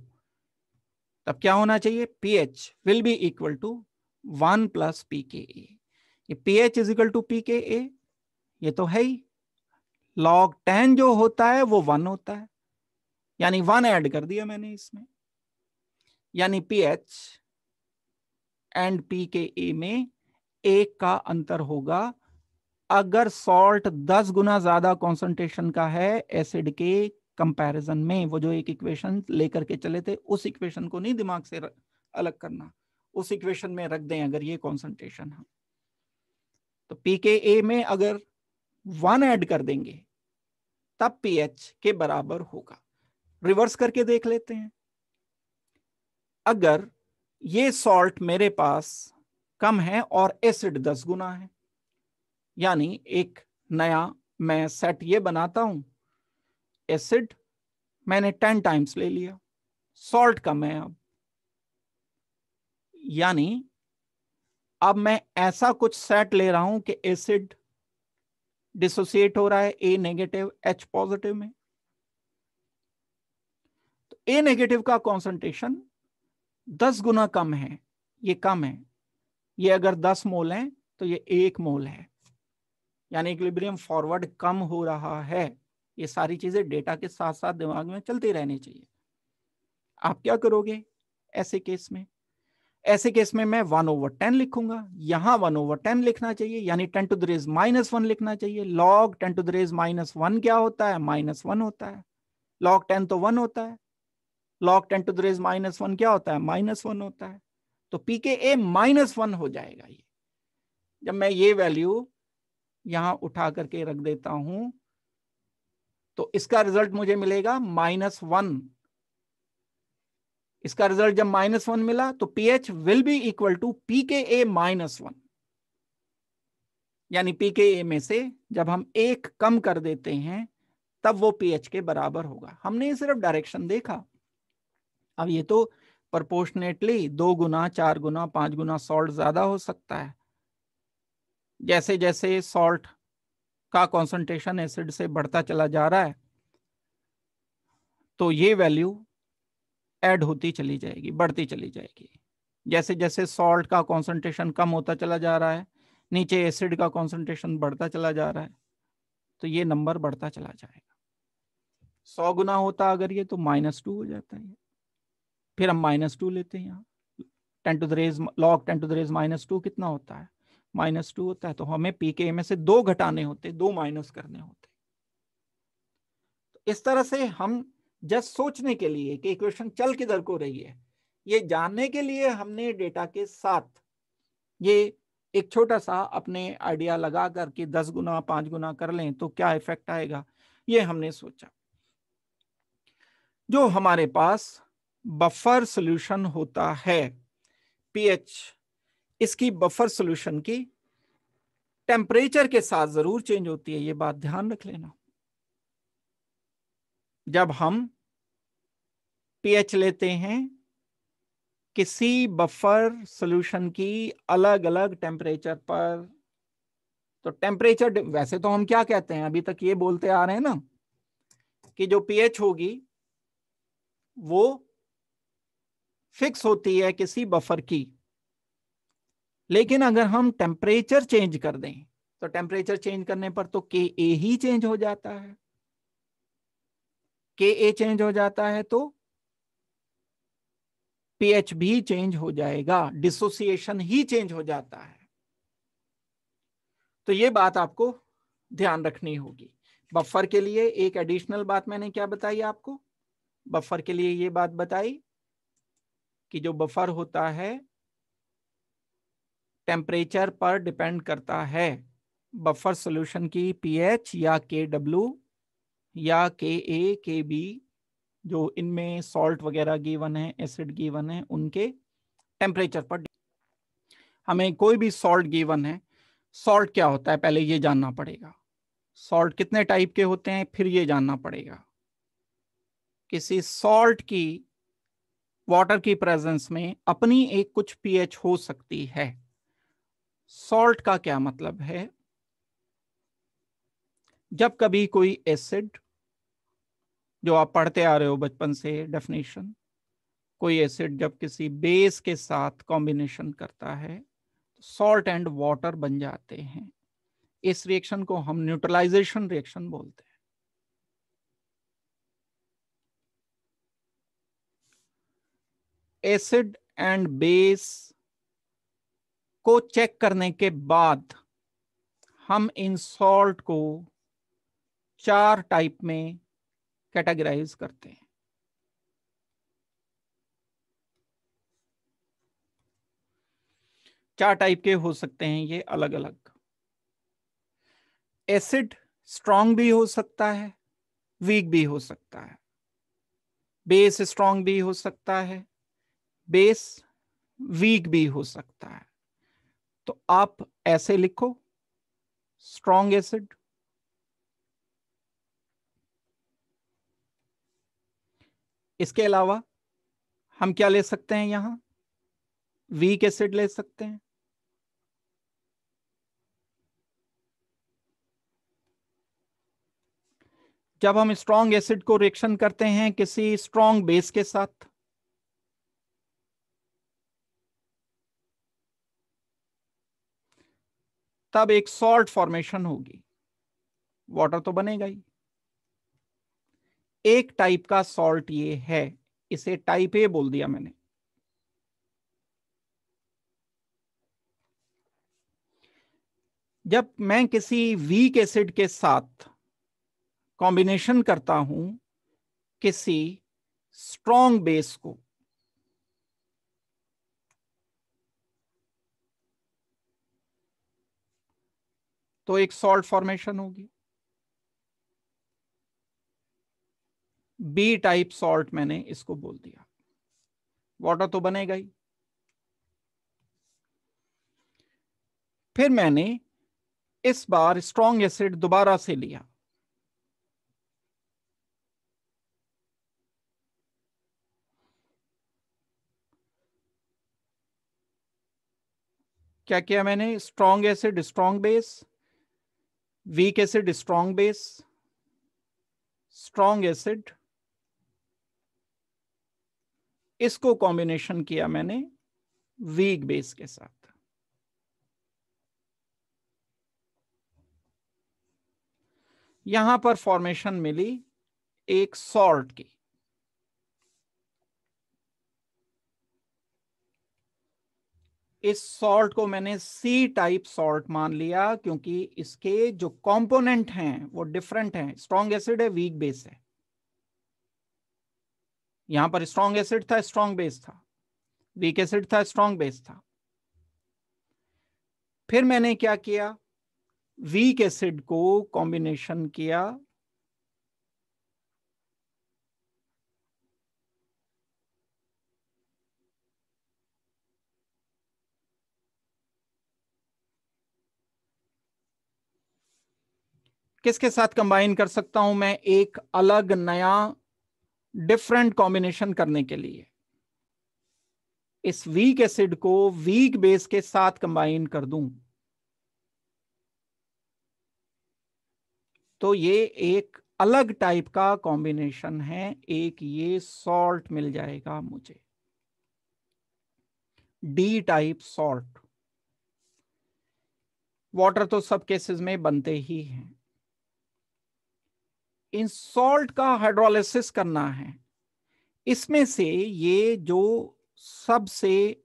तब क्या होना चाहिए, pH will be equal to 1 plus P K A. ये pH is equal to P K A, ये तो है ही। log 10 जो होता है वो 1 होता है, यानी 1 ऐड कर दिया मैंने इसमें। यानी पीएच एंड पी के ए में 1 का अंतर होगा अगर सॉल्ट 10 गुना ज्यादा कॉन्सेंट्रेशन का है एसिड के कंपैरिजन में। वो जो एक इक्वेशन लेकर के चले थे उस इक्वेशन को नहीं दिमाग से अलग करना, उस इक्वेशन में रख दें अगर ये कॉन्सेंट्रेशन है तो पीकेए में अगर 1 ऐड कर देंगे तब पीएच के बराबर होगा। रिवर्स करके देख लेते हैं। अगर ये सॉल्ट मेरे पास कम है और एसिड 10 गुना है, यानी एक नया मैं सेट ये बनाता हूं, एसिड मैंने 10 टाइम्स ले लिया, सॉल्ट कम है अब, यानी अब मैं ऐसा कुछ सेट ले रहा हूं कि एसिड डिसोसिएट हो रहा है ए नेगेटिव एच पॉजिटिव में। तो ए नेगेटिव का कॉन्सेंट्रेशन 10 गुना कम है, ये कम है, ये अगर 10 मोल है तो ये 1 मोल है, यानी इक्विलिब्रियम फॉरवर्ड कम हो रहा है। ये सारी चीजें डेटा के साथ साथ दिमाग में चलती रहनी चाहिए। आप क्या करोगे ऐसे केस में? ऐसे केस में मैं 1/10 लिखूंगा, यहां 1/10 लिखना चाहिए, यानी 10 टू द रेज -1 लिखना चाहिए। log 10 टू द रेज -1 क्या होता है, -1 होता है। log 10 तो 1 होता है, log 10 टू द रेज -1 क्या होता है, -1 होता है। तो pKa -1 हो जाएगा ये। जब मैं ये वैल्यू यहां उठा करके रख देता हूं तो इसका रिजल्ट मुझे मिलेगा -1। इसका रिजल्ट जब -1 मिला तो pH will be equal to pKa -1, यानी pKa में से जब हम 1 कम कर देते हैं तब वो pH के बराबर होगा। हमने सिर्फ डायरेक्शन देखा। अब ये तो प्रोपोर्शनेटली 2 गुना 4 गुना 5 गुना सॉल्ट ज्यादा हो सकता है। जैसे जैसे सॉल्ट का कॉन्सेंट्रेशन एसिड से बढ़ता चला जा रहा है तो ये वैल्यू ऐड होती चली जाएगी, बढ़ती चली जाएगी। जैसे जैसे सॉल्ट का कॉन्सेंट्रेशन कम होता चला जा रहा है, नीचे एसिड का कॉन्सेंट्रेशन बढ़ता चला जा रहा है, तो ये नंबर बढ़ता चला जाएगा। 100 गुना होता अगर ये तो -2 हो जाता है। फिर हम -2 लेते हैं यहाँ, 10 to the raise log 10 to the raise -2 कितना होता है, -2 होता है। तो हमें पीके में से 2 घटाने होते, 2 माइनस करने होते। तो इस तरह से हम जस्ट सोचने के लिए कि इक्वेशन चल किधर को रही है, ये जानने के लिए हमने डेटा के साथ ये एक छोटा सा अपने आइडिया लगा कर कि 10 गुना 5 गुना कर लें तो क्या इफेक्ट आएगा, ये हमने सोचा। जो हमारे पास बफर सॉल्यूशन होता है पीएच, इसकी बफर सॉल्यूशन की टेम्परेचर के साथ जरूर चेंज होती है, ये बात ध्यान रख लेना। जब हम पीएच लेते हैं किसी बफर सॉल्यूशन की अलग अलग टेम्परेचर पर, तो टेम्परेचर, वैसे तो हम क्या कहते हैं, अभी तक ये बोलते आ रहे हैं ना कि जो पीएच होगी वो फिक्स होती है किसी बफर की। लेकिन अगर हम टेम्परेचर चेंज कर दें तो टेम्परेचर चेंज करने पर तो के ए ही चेंज हो जाता है। के ए चेंज हो जाता है तो पीएच भी चेंज हो जाएगा, डिसोसिएशन ही चेंज हो जाता है। तो ये बात आपको ध्यान रखनी होगी। बफर के लिए एक एडिशनल बात मैंने क्या बताई आपको, बफर के लिए ये बात बताई कि जो बफर होता है टेम्परेचर पर डिपेंड करता है, बफर सॉल्यूशन की पीएच या के डब्ल्यू या के ए के बी, जो इनमें सॉल्ट वगैरह गिवन है, एसिड गिवन है, उनके टेम्परेचर पर। हमें कोई भी सॉल्ट गिवन है, सॉल्ट क्या होता है पहले ये जानना पड़ेगा, सॉल्ट कितने टाइप के होते हैं फिर ये जानना पड़ेगा। किसी सॉल्ट की वाटर की प्रेजेंस में अपनी एक कुछ पीएच हो सकती है। सॉल्ट का क्या मतलब है, जब कभी कोई एसिड, जो आप पढ़ते आ रहे हो बचपन से डेफिनेशन, कोई एसिड जब किसी बेस के साथ कॉम्बिनेशन करता है तो सॉल्ट एंड वाटर बन जाते हैं। इस रिएक्शन को हम न्यूट्रलाइजेशन रिएक्शन बोलते हैं। एसिड एंड बेस को चेक करने के बाद हम इन सॉल्ट को 4 टाइप में कैटेगराइज करते हैं। चार टाइप के हो सकते हैं ये अलग अलग। एसिड स्ट्रांग भी हो सकता है, वीक भी हो सकता है। बेस स्ट्रांग भी हो सकता है, बेस वीक भी हो सकता है। तो आप ऐसे लिखो, स्ट्रांग एसिड, इसके अलावा हम क्या ले सकते हैं, यहां वीक एसिड ले सकते हैं। जब हम स्ट्रांग एसिड को रिएक्शन करते हैं किसी स्ट्रांग बेस के साथ, तब एक सॉल्ट फॉर्मेशन होगी, वाटर तो बनेगा ही। एक टाइप का सॉल्ट ये है, इसे टाइप ए बोल दिया मैंने। जब मैं किसी वीक एसिड के साथ कॉम्बिनेशन करता हूं किसी स्ट्रॉन्ग बेस को, तो एक सॉल्ट फॉर्मेशन होगी। बी टाइप सॉल्ट मैंने इसको बोल दिया, वाटर तो बनेगा ही। फिर मैंने इस बार स्ट्रॉन्ग एसिड दोबारा से लिया, क्या किया मैंने, strong acid strong base, week acid strong base, strong acid, इसको कॉम्बिनेशन किया मैंने वीक बेस के साथ। यहां पर फॉर्मेशन मिली एक सॉल्ट की। इस सॉल्ट को मैंने सी टाइप सॉल्ट मान लिया क्योंकि इसके जो कंपोनेंट हैं वो डिफरेंट हैं। स्ट्रॉन्ग एसिड है, वीक बेस है। यहां पर स्ट्रॉन्ग एसिड था, स्ट्रॉन्ग बेस था, वीक एसिड था, स्ट्रॉन्ग बेस था। फिर मैंने क्या किया, वीक एसिड को कॉम्बिनेशन किया किसके साथ कंबाइन कर सकता हूं मैं एक अलग नया डिफरेंट कॉम्बिनेशन करने के लिए? इस वीक एसिड को वीक बेस के साथ कंबाइन कर दूं तो ये एक अलग टाइप का कॉम्बिनेशन है, एक ये सॉल्ट मिल जाएगा मुझे, डी टाइप सॉल्ट। वाटर तो सब केसेस में बनते ही हैं। इन सॉल्ट का हाइड्रोलिसिस करना है। इसमें से ये जो सबसे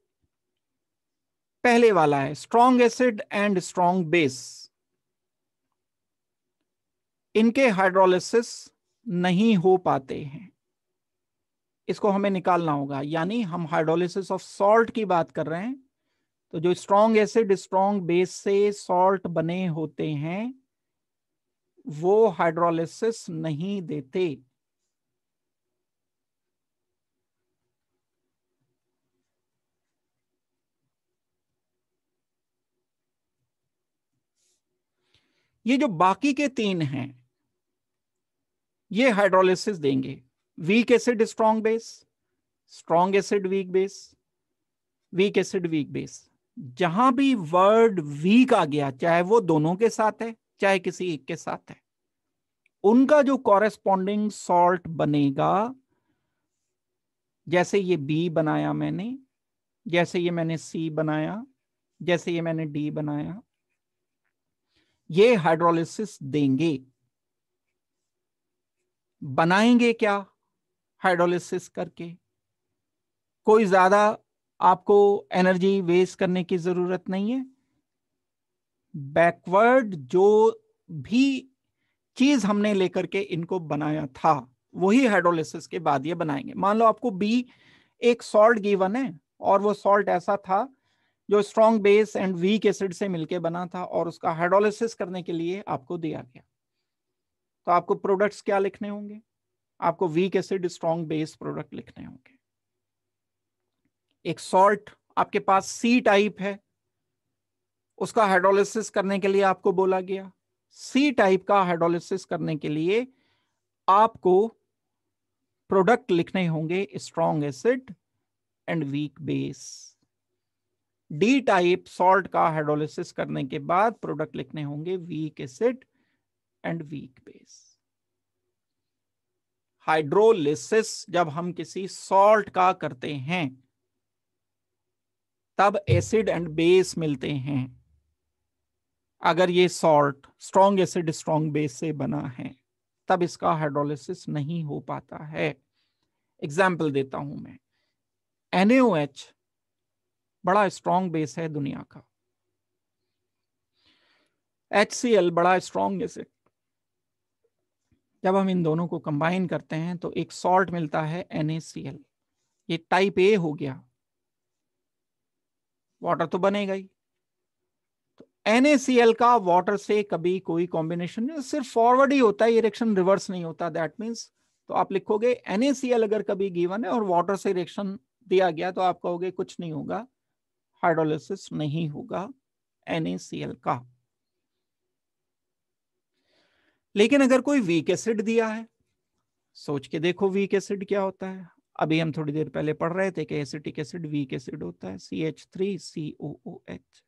पहले वाला है strong acid and strong base, इनके हाइड्रोलिसिस नहीं हो पाते हैं, इसको हमें निकालना होगा। यानी हम हाइड्रोलिसिस ऑफ सॉल्ट की बात कर रहे हैं, तो जो स्ट्रॉन्ग एसिड स्ट्रॉन्ग बेस से सॉल्ट बने होते हैं वो हाइड्रोलिसिस नहीं देते। ये जो बाकी के तीन हैं ये हाइड्रोलिसिस देंगे। Week acid strong base, strong acid weak base, weak acid weak base. जहां भी वर्ड वीक आ गया, चाहे वो दोनों के साथ है चाहे किसी एक के साथ है, उनका जो कॉरेस्पॉन्डिंग सॉल्ट बनेगा, जैसे ये बी बनाया मैंने, जैसे ये मैंने सी बनाया, जैसे ये मैंने डी बनाया, ये हाइड्रोलिसिस देंगे। बनाएंगे क्या हाइड्रोलिसिस करके? कोई ज्यादा आपको एनर्जी वेस्ट करने की जरूरत नहीं है। बैकवर्ड जो भी चीज हमने लेकर के इनको बनाया था वही हाइड्रोलिसिस के बाद ये बनाएंगे। मान लो आपको बी एक सॉल्ट गिवन है और वो सॉल्ट ऐसा था जो strong base and weak acid से मिलके बना था और उसका हाइड्रोलिसिस करने के लिए आपको दिया गया, तो आपको प्रोडक्ट्स क्या लिखने होंगे? आपको week acid strong base product लिखने होंगे। एक सॉल्ट आपके पास सी टाइप है, उसका हाइड्रोलिसिस करने के लिए आपको बोला गया। सी टाइप का हाइड्रोलिसिस करने के लिए आपको प्रोडक्ट लिखने होंगे strong acid and weak base. D type salt का हाइड्रोलिसिस करने के बाद प्रोडक्ट लिखने होंगे week acid and weak base. Hydrolysis जब हम किसी सॉल्ट का करते हैं तब एसिड एंड बेस मिलते हैं। अगर ये salt strong acid strong base से बना है तब इसका हाइड्रोलिसिस नहीं हो पाता है। एग्जाम्पल देता हूं मैं, NaOH बड़ा स्ट्रॉन्ग बेस है दुनिया का, HCl बड़ा स्ट्रॉन्ग एसिड। जब हम इन दोनों को कंबाइन करते हैं तो एक सॉल्ट मिलता है NaCl। ये टाइप ए हो गया, वाटर तो बनेगा ही। तो NaCl का वाटर से कभी कोई कॉम्बिनेशन नहीं, सिर्फ फॉरवर्ड ही होता है, ये रिएक्शन रिवर्स नहीं होता। दैट मीन्स तो आप लिखोगे NaCl अगर कभी गिवन है और वाटर से रिएक्शन दिया गया तो आप कहोगे कुछ नहीं होगा, हाइड्रोलिसिस नहीं होगा NaCl का। लेकिन अगर कोई वीक एसिड दिया है, सोच के देखो वीक एसिड क्या होता है। अभी हम थोड़ी देर पहले पढ़ रहे थे कि एसिटिक एसिड वीक एसिड होता है, CH3COOH।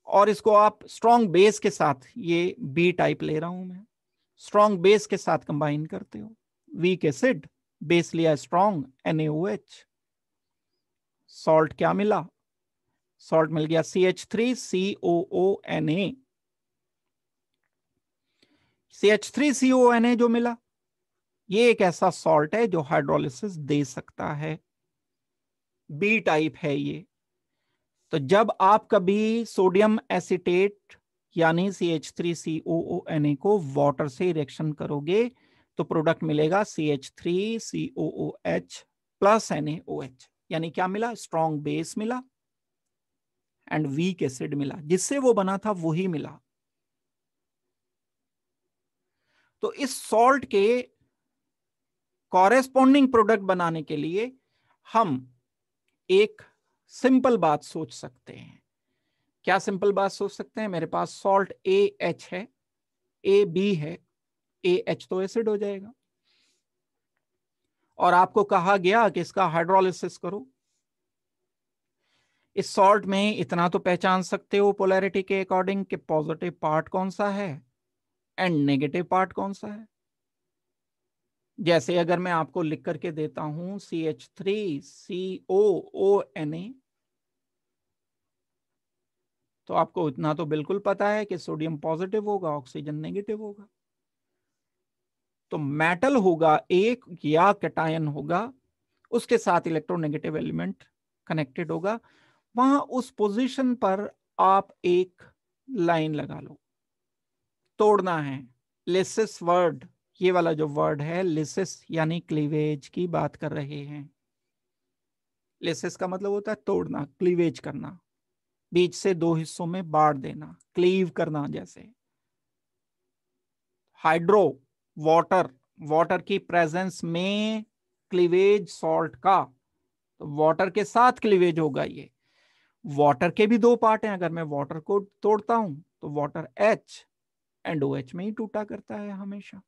और इसको आप स्ट्रॉन्ग बेस के साथ, ये बी टाइप ले रहा हूं मैं, स्ट्रॉन्ग बेस के साथ कंबाइन करते हो। वीक एसिड, बेस लिया स्ट्रॉन्ग NaOH, सॉल्ट क्या मिला? सॉल्ट मिल गया CH3COONA। CH3COONA जो मिला ये एक ऐसा सॉल्ट है जो हाइड्रोलिसिस दे सकता है, बी टाइप है ये। तो जब आप कभी सोडियम एसिटेट यानी CH3COONA को वाटर से रिएक्शन करोगे तो प्रोडक्ट मिलेगा CH3COOH प्लस NaOH। यानी क्या मिला? स्ट्रॉन्ग बेस मिला एंड वीक एसिड मिला, जिससे वो बना था वही मिला। तो इस सॉल्ट के कॉरेस्पॉन्डिंग प्रोडक्ट बनाने के लिए हम एक सिंपल बात सोच सकते हैं क्या सिंपल बात सोच सकते हैं, मेरे पास सॉल्ट AH है, AB है, AH तो एसिड हो जाएगा। और आपको कहा गया कि इसका हाइड्रोलिसिस करो। इस सॉल्ट में इतना तो पहचान सकते हो पोलैरिटी के अकॉर्डिंग कि पॉजिटिव पार्ट कौन सा है एंड नेगेटिव पार्ट कौन सा है। जैसे अगर मैं आपको लिख करके देता हूं CH3COONA, तो आपको इतना तो बिल्कुल पता है कि सोडियम पॉजिटिव होगा, ऑक्सीजन नेगेटिव होगा। तो मेटल होगा एक या कैटायन होगा, उसके साथ इलेक्ट्रोनेगेटिव एलिमेंट कनेक्टेड होगा, वहां उस पोजीशन पर आप एक लाइन लगा लो। तोड़ना है, लिसिस वर्ड, ये वाला जो वर्ड है लिसिस यानी क्लीवेज की बात कर रहे हैं। लिसिस का मतलब होता है तोड़ना, क्लीवेज करना, बीच से दो हिस्सों में बांट देना, क्लीव करना। जैसे हाइड्रो, वाटर, वाटर की प्रेजेंस में क्लीवेज सॉल्ट का, तो वाटर के साथ क्लीवेज होगा। ये वाटर के भी दो पार्ट हैं, अगर मैं वाटर को तोड़ता हूं तो वाटर H एंड OH में ही टूटा करता है हमेशा।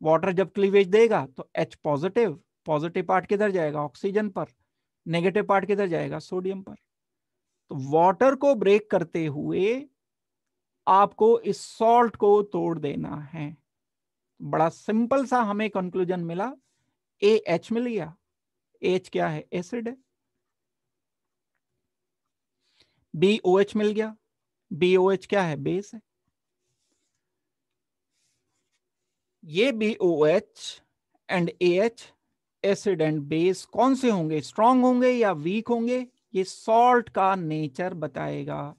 वाटर जब क्लीवेज देगा तो H पॉजिटिव, पॉजिटिव पार्ट किधर जाएगा, ऑक्सीजन पर, नेगेटिव पार्ट किधर जाएगा, सोडियम पर। तो वाटर को ब्रेक करते हुए आपको इस सॉल्ट को तोड़ देना है। बड़ा सिंपल सा हमें कंक्लूजन मिला, AH मिल गया। H क्या है, एसिड है। BOH मिल गया, BOH क्या है, बेस है। ये BOH and AH acid and base कौन से होंगे, स्ट्रॉन्ग होंगे या वीक होंगे, ये सॉल्ट का नेचर बताएगा।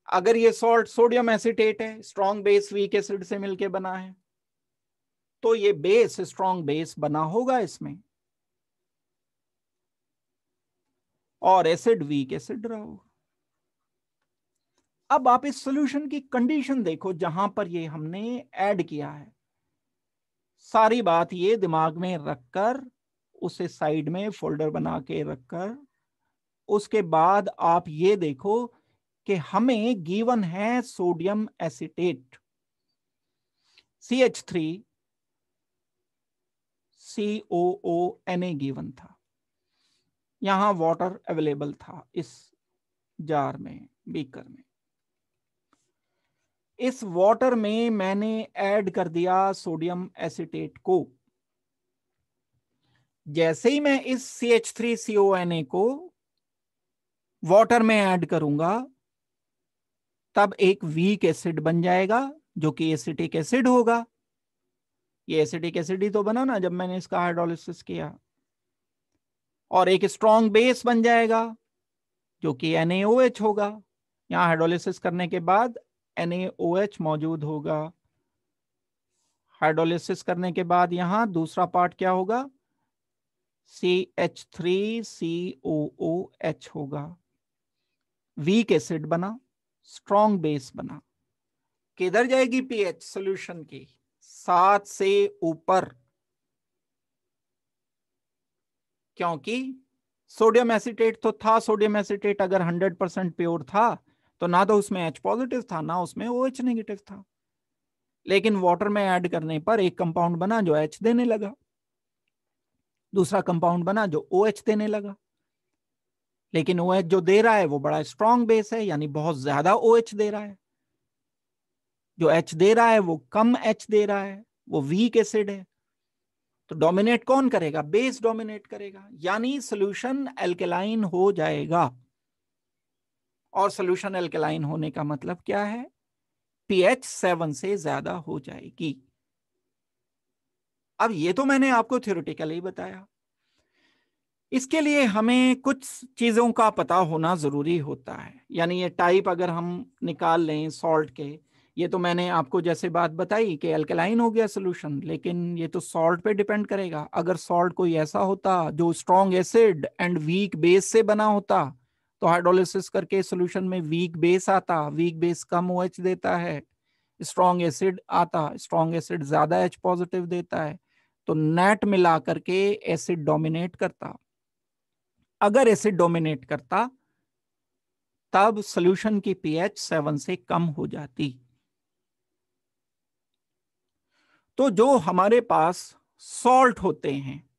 अगर ये सॉल्ट सोडियम एसिटेट है, स्ट्रॉन्ग बेस वीक एसिड से मिलके बना है, तो ये बेस स्ट्रॉन्ग बेस बना होगा इसमें, और एसिड वीक एसिड रहा होगा। अब आप इस सॉल्यूशन की कंडीशन देखो जहां पर ये हमने ऐड किया है। सारी बात ये दिमाग में रखकर, उसे साइड में फोल्डर बना के रखकर, उसके बाद आप ये देखो कि हमें गिवन है सोडियम एसिटेट CH3COONA गिवन था, यहां वाटर अवेलेबल था इस जार में, बीकर में। इस वाटर में मैंने ऐड कर दिया सोडियम एसिटेट को। जैसे ही मैं इस CH3CONA को वाटर में ऐड करूंगा, तब एक वीक एसिड बन जाएगा जो कि एसिटिक एसिड होगा। ये एसिटिक एसिड ही तो बना ना जब मैंने इसका हाइड्रोलिसिस किया। और एक स्ट्रॉन्ग बेस बन जाएगा जो कि NaOH होगा। यहां हाइड्रोलिसिस करने के बाद NaOH मौजूद होगा। हाइड्रोलिसिस करने के बाद यहां दूसरा पार्ट क्या होगा, CH3COOH होगा। वीक एसिड बना, स्ट्रॉन्ग बेस बना। किधर जाएगी पीएच सॉल्यूशन की, 7 से ऊपर, क्योंकि सोडियम एसिटेट तो था। सोडियम एसिटेट अगर 100% प्योर था तो ना तो उसमें H पॉजिटिव था ना उसमें OH नेगेटिव था। लेकिन वाटर में ऐड करने पर एक कंपाउंड बना जो H देने लगा, दूसरा कंपाउंड बना जो OH देने लगा। लेकिन OH जो दे रहा है वो बड़ा स्ट्रॉन्ग बेस है, यानी बहुत ज्यादा OH दे रहा है। जो H दे रहा है वो कम H दे रहा है, वो वीक एसिड है। तो डोमिनेट कौन करेगा, बेस डोमिनेट करेगा, यानी सॉल्यूशन एल्केलाइन हो जाएगा। और सॉल्यूशन एल्केलाइन होने का मतलब क्या है, पीएच 7 से ज्यादा हो जाएगी। अब ये तो मैंने आपको थ्योरेटिकली बताया। इसके लिए हमें कुछ चीजों का पता होना जरूरी होता है, यानी ये टाइप अगर हम निकाल लें सॉल्ट के, ये तो मैंने आपको जैसे बात बताई कि अल्कलाइन हो गया सोल्यूशन, लेकिन ये तो सॉल्ट पे डिपेंड करेगा। अगर सॉल्ट कोई ऐसा होता जो strong acid and weak base से बना होता तो हाइड्रोलिसिस करके सोल्यूशन में वीक बेस आता, वीक बेस कम OH देता है। स्ट्रॉन्ग एसिड आता, स्ट्रॉन्ग एसिड ज्यादा H पॉजिटिव देता है, तो नेट मिला करके एसिड डोमिनेट करता। अगर एसिड डोमिनेट करता तब सॉल्यूशन की पीएच 7 से कम हो जाती। तो जो हमारे पास सॉल्ट होते हैं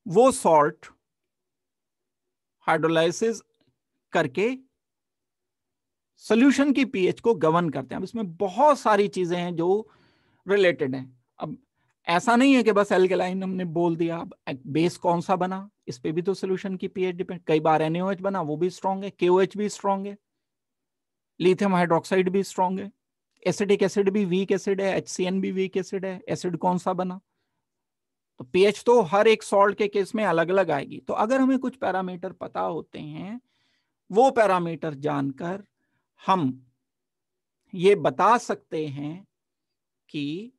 वो सॉल्ट हाइड्रोलाइसिस करके सॉल्यूशन की पीएच को गवर्न करते हैं। अब इसमें बहुत सारी चीजें हैं जो रिलेटेड हैं। अब ऐसा नहीं है कि बस एल्केलाइन हमने बोल दिया, अब बेस कौन सा बना इस पे भी तो सॉल्यूशन की पीएच डिपेंड। कई बार NaOH बना, वो भी स्ट्रांग है, KOH भी स्ट्रांग है, लिथियम हाइड्रोक्साइड भी स्ट्रांग है, एसिडिक एसिड भी वीक एसिड है, HCN भी वीक एसिड है, एसिड कौन सा बना। तो पीएच तो हर एक सॉल्ट के केस में अलग अलग आएगी। तो अगर हमें कुछ पैरामीटर पता होते हैं, वो पैरामीटर जानकर हम ये बता सकते हैं कि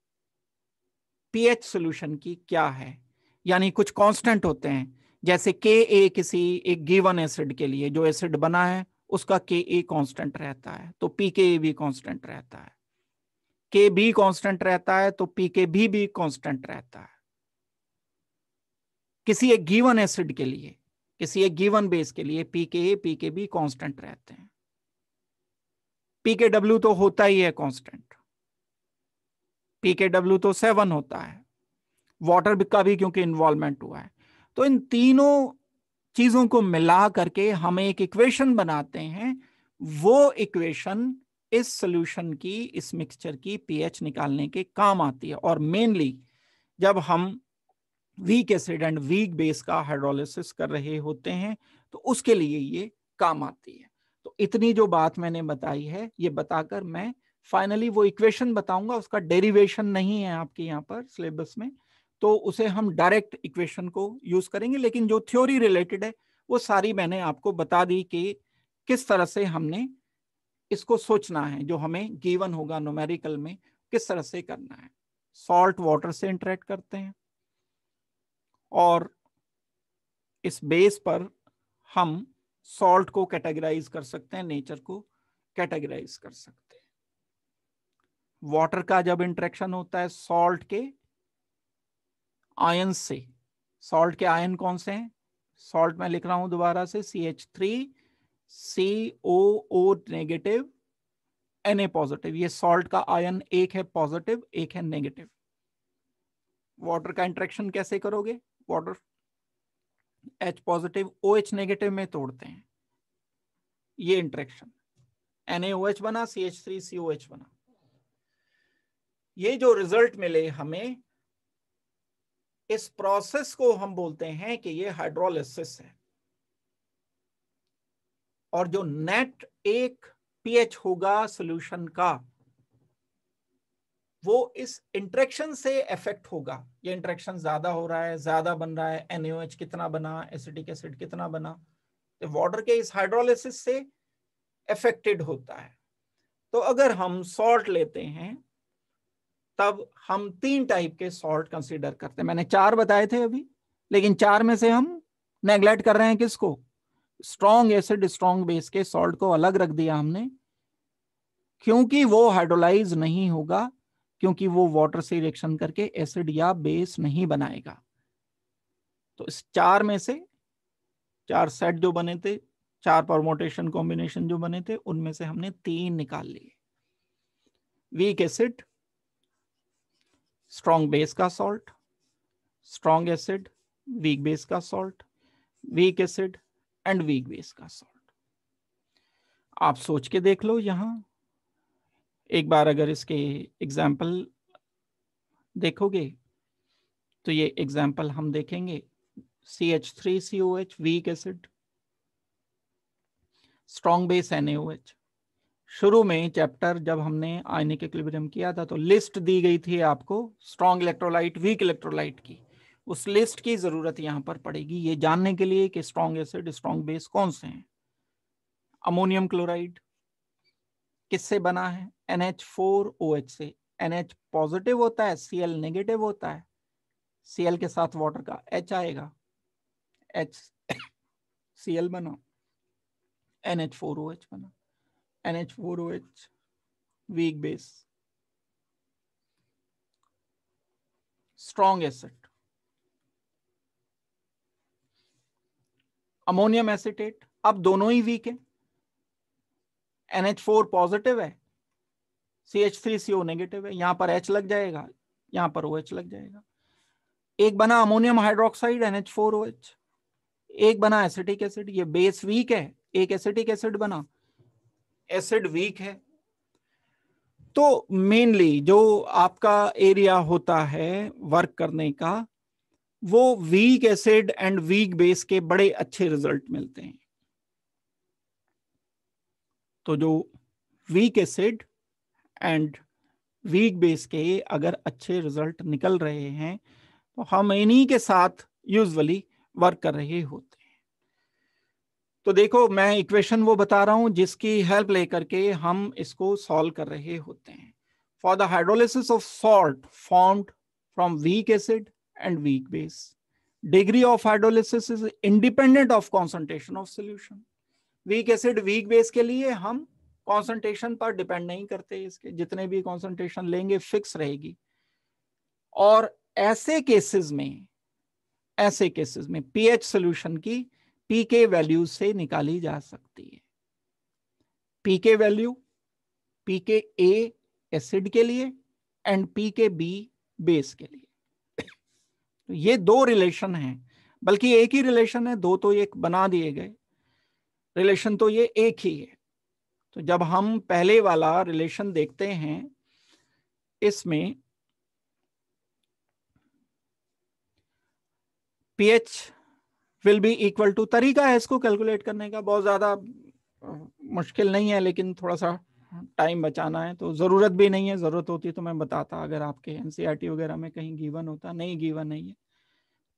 पीएच सॉल्यूशन की क्या है। यानी कुछ कांस्टेंट होते हैं, जैसे Ka किसी एक गिवन एसिड के लिए जो एसिड बना है उसका Ka कांस्टेंट रहता है तो pKa भी कांस्टेंट रहता है, Kb कांस्टेंट रहता है तो pKb भी कांस्टेंट रहता है। किसी एक गिवन एसिड के लिए, किसी एक गिवन बेस के लिए pKa pKb कांस्टेंट रहते हैं। pKw तो होता ही है कांस्टेंट, pKw तो 7 होता है, वाटर का भी क्योंकि इन्वॉल्वमेंट हुआ है। तो इन तीनों चीजों को मिला करके हम एक इक्वेशन बनाते हैं। वो इक्वेशन इस सॉल्यूशन की, इस मिक्सचर की पीएच निकालने के काम आती है। और मेनली जब हम week acid and weak base का हाइड्रोलिसिस कर रहे होते हैं तो उसके लिए ये काम आती है। तो इतनी जो बात मैंने बताई है, ये बताकर मैं फाइनली वो इक्वेशन बताऊंगा। उसका डेरिवेशन नहीं है आपके यहाँ पर सिलेबस में, तो उसे हम डायरेक्ट इक्वेशन को यूज करेंगे। लेकिन जो थ्योरी रिलेटेड है वो सारी मैंने आपको बता दी कि किस तरह से हमने इसको सोचना है, जो हमें गिवन होगा न्यूमेरिकल में किस तरह से करना है। सॉल्ट वाटर से इंटरेक्ट करते हैं और इस बेस पर हम सॉल्ट को कैटेगराइज कर सकते हैं, नेचर को कैटेगराइज कर सकते हैं। वाटर का जब इंटरेक्शन होता है सॉल्ट के आयन से, सॉल्ट के आयन कौन से हैं? सॉल्ट मैं लिख रहा हूं दोबारा से, CH3COO नेगेटिव Na पॉजिटिव। ये सॉल्ट का आयन एक है पॉजिटिव, एक है नेगेटिव। वाटर का इंटरेक्शन कैसे करोगे? Water H positive OH negative में तोड़ते हैं, ये इंटरेक्शन NaOH बना, CH3COH बना। ये जो रिजल्ट मिले हमें, इस प्रोसेस को हम बोलते हैं कि ये हाइड्रोलिसिस है। और जो नेट एक पीएच होगा सॉल्यूशन का, वो इस इंटरेक्शन से इफेक्ट होगा। ये इंटरेक्शन ज्यादा हो रहा है, ज्यादा बन रहा है, NaOH कितना बना, एसिटिक एसिड कितना बना, तो वाटर के इस हाइड्रोलिसिस से इफेक्टेड होता है। तो अगर हम सॉल्ट लेते हैं तब हम 3 टाइप के सॉल्ट कंसीडर करते हैं। मैंने 4 बताए थे अभी, लेकिन 4 में से हम नेग्लेक्ट कर रहे हैं किसको? स्ट्रॉन्ग एसिड स्ट्रॉन्ग बेस के सॉल्ट को अलग रख दिया हमने, क्योंकि वो हाइड्रोलाइज नहीं होगा, क्योंकि वो वाटर से रिएक्शन करके एसिड या बेस नहीं बनाएगा। तो इस 4 में से 4 सेट जो बने थे, 4 परमोटेशन कॉम्बिनेशन जो बने थे, उनमें से हमने 3 निकाल लिए। वीक एसिड, स्ट्रॉन्ग बेस का salt, strong acid, weak base का salt, weak acid and weak base का सॉल्ट। आप सोच के देख लो यहां एक बार, अगर इसके एग्जाम्पल देखोगे तो ये एग्जाम्पल हम देखेंगे। CH3COH week acid, strong base NaOH। शुरू में चैप्टर जब हमने आयनिक इक्विलिब्रियम किया था तो लिस्ट दी गई थी आपको स्ट्रॉन्ग इलेक्ट्रोलाइट वीक इलेक्ट्रोलाइट की। उस लिस्ट की जरूरत यहां पर पड़ेगी ये जानने के लिए कि स्ट्रॉन्ग एसिड स्ट्रॉन्ग बेस कौन से हैं। अमोनियम क्लोराइड किससे बना है? NH4OH से। NH पॉजिटिव होता है, Cl नेगेटिव होता है, Cl के साथ वाटर का H आएगा, HCl बना, NH4OH बना। NH4OH weak base. Strong acid ammonium acetate, अब दोनों ही वीक है, NH4 पॉजिटिव है, CH3CO नेगेटिव है, यहां पर H लग जाएगा, यहां पर OH लग जाएगा। एक बना अमोनियम हाइड्रोक्साइड NH4OH, एक बना एसिटिक एसिड, ये बेस वीक है, एक एसिटिक एसिड बना, एसिड वीक है। तो मेनली जो आपका एरिया होता है वर्क करने का, वो week acid and weak base के बड़े अच्छे रिजल्ट मिलते हैं। तो जो week acid and weak base के अगर अच्छे रिजल्ट निकल रहे हैं तो हम इन्हीं के साथ यूजुअली वर्क कर रहे होते हैं। तो देखो मैं इक्वेशन वो बता रहा हूं जिसकी हेल्प लेकर के हम इसको सॉल्व कर रहे होते हैं। For the hydrolysis of salt formed from week acid and weak base, degree of hydrolysis is independent of concentration of solution. Weak acid weak base के लिए हम कॉन्सेंट्रेशन पर डिपेंड नहीं करते, इसके जितने भी कॉन्सेंट्रेशन लेंगे फिक्स रहेगी। और ऐसे केसेस में पीएच सोल्यूशन की पीके वैल्यू से निकाली जा सकती है। पीके वैल्यू पीके ए एसिड के लिए एंड पीके बी बेस के लिए। तो ये दो रिलेशन हैं, बल्कि एक ही रिलेशन है, दो तो एक बना दिए गए, रिलेशन तो ये एक ही है। तो जब हम पहले वाला रिलेशन देखते हैं, इसमें pH will be equal to, तरीका है इसको कैलकुलेट करने का, बहुत ज्यादा मुश्किल नहीं है, लेकिन थोड़ा सा टाइम बचाना है, तो जरूरत भी नहीं है, जरूरत होती तो मैं बताता अगर आपके एनसीईआरटी वगैरह में कहीं गिवन होता, नहीं गिवन नहीं है।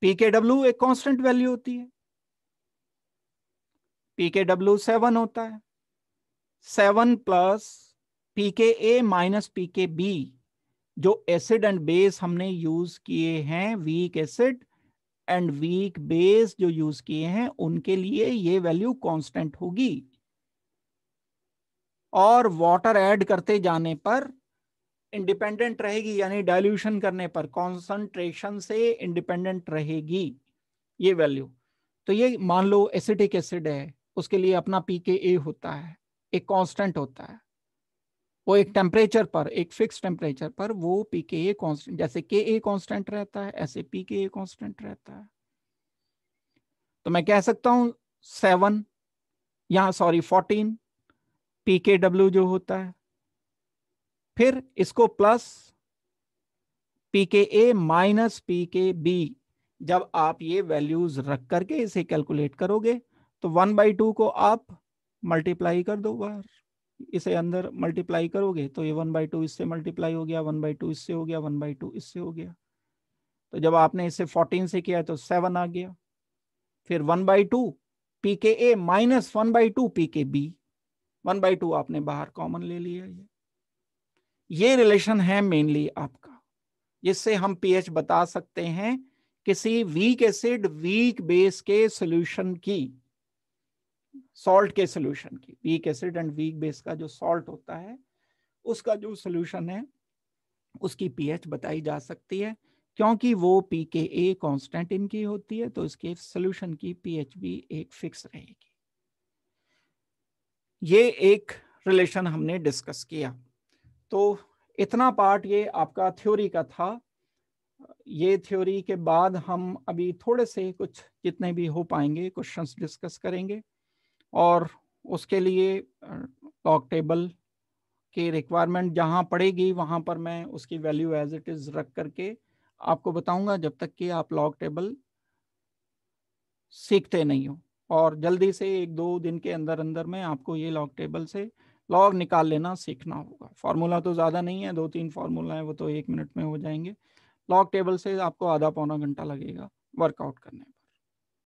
पीकेडब्ल्यू एक कांस्टेंट वैल्यू होती है, पीकेडब्ल्यू 7 होता है, 7 प्लस पीके ए माइनस पीके बी, जो एसिड एंड बेस हमने यूज किए हैं, week acid and weak base जो यूज किए हैं, उनके लिए ये वैल्यू कांस्टेंट होगी। और वाटर ऐड करते जाने पर इंडिपेंडेंट रहेगी, यानी डाइल्यूशन करने पर कॉन्सेंट्रेशन से इंडिपेंडेंट रहेगी ये वैल्यू। तो ये मान लो एसिटिक एसिड है, उसके लिए अपना पीके होता है, एक कांस्टेंट होता है, वो एक टेम्परेचर पर, एक फिक्स टेम्परेचर पर वो पीके कांस्टेंट, जैसे के कांस्टेंट रहता है ऐसे पीके कांस्टेंट रहता है। तो मैं कह सकता हूं 7 यहां 14 पीकेडब्ल्यू जो होता है, फिर इसको प्लस पीके माइनस पीके बी, जब आप ये वैल्यूज रख करके इसे कैलकुलेट करोगे तो 1/2 को आप मल्टीप्लाई कर दो बार, इसे अंदर मल्टीप्लाई करोगे तो ये 1/2 इससे मल्टीप्लाई हो गया, 1/2 इससे हो गया, 1/2 इससे हो गया। तो जब आपने इसे 14 से किया तो 7 आ गया, फिर 1/2 पीके माइनस 1/2 पीके बी, 1/2 आपने बाहर कॉमन ले लिया। ये रिलेशन है मेनली आपका, जिससे हम पीएच बता सकते हैं किसी वीक एसिड वीक बेस के सॉल्यूशन की, सॉल्ट के सॉल्यूशन की, week acid and weak base का जो सॉल्ट होता है उसका जो सॉल्यूशन है उसकी पीएच बताई जा सकती है, क्योंकि वो पीके कांस्टेंट इनकी होती है, तो इसके सॉल्यूशन की पीएच भी एक फिक्स रहेगी। ये एक रिलेशन हमने डिस्कस किया। तो इतना पार्ट ये आपका थ्योरी का था। ये थ्योरी के बाद हम अभी थोड़े से कुछ जितने भी हो पाएंगे क्वेश्चंस डिस्कस करेंगे, और उसके लिए लॉग टेबल की रिक्वायरमेंट जहां पड़ेगी वहां पर मैं उसकी वैल्यू एज इट इज रख करके आपको बताऊंगा, जब तक कि आप लॉग टेबल सीखते नहीं हो। और जल्दी से 1-2 दिन के अंदर अंदर में आपको ये लॉग टेबल से लॉग निकाल लेना सीखना होगा। फार्मूला तो ज़्यादा नहीं है, 2-3 फार्मूला है, वो तो 1 मिनट में हो जाएंगे। लॉग टेबल से आपको आधा पौना घंटा लगेगा वर्कआउट करने में।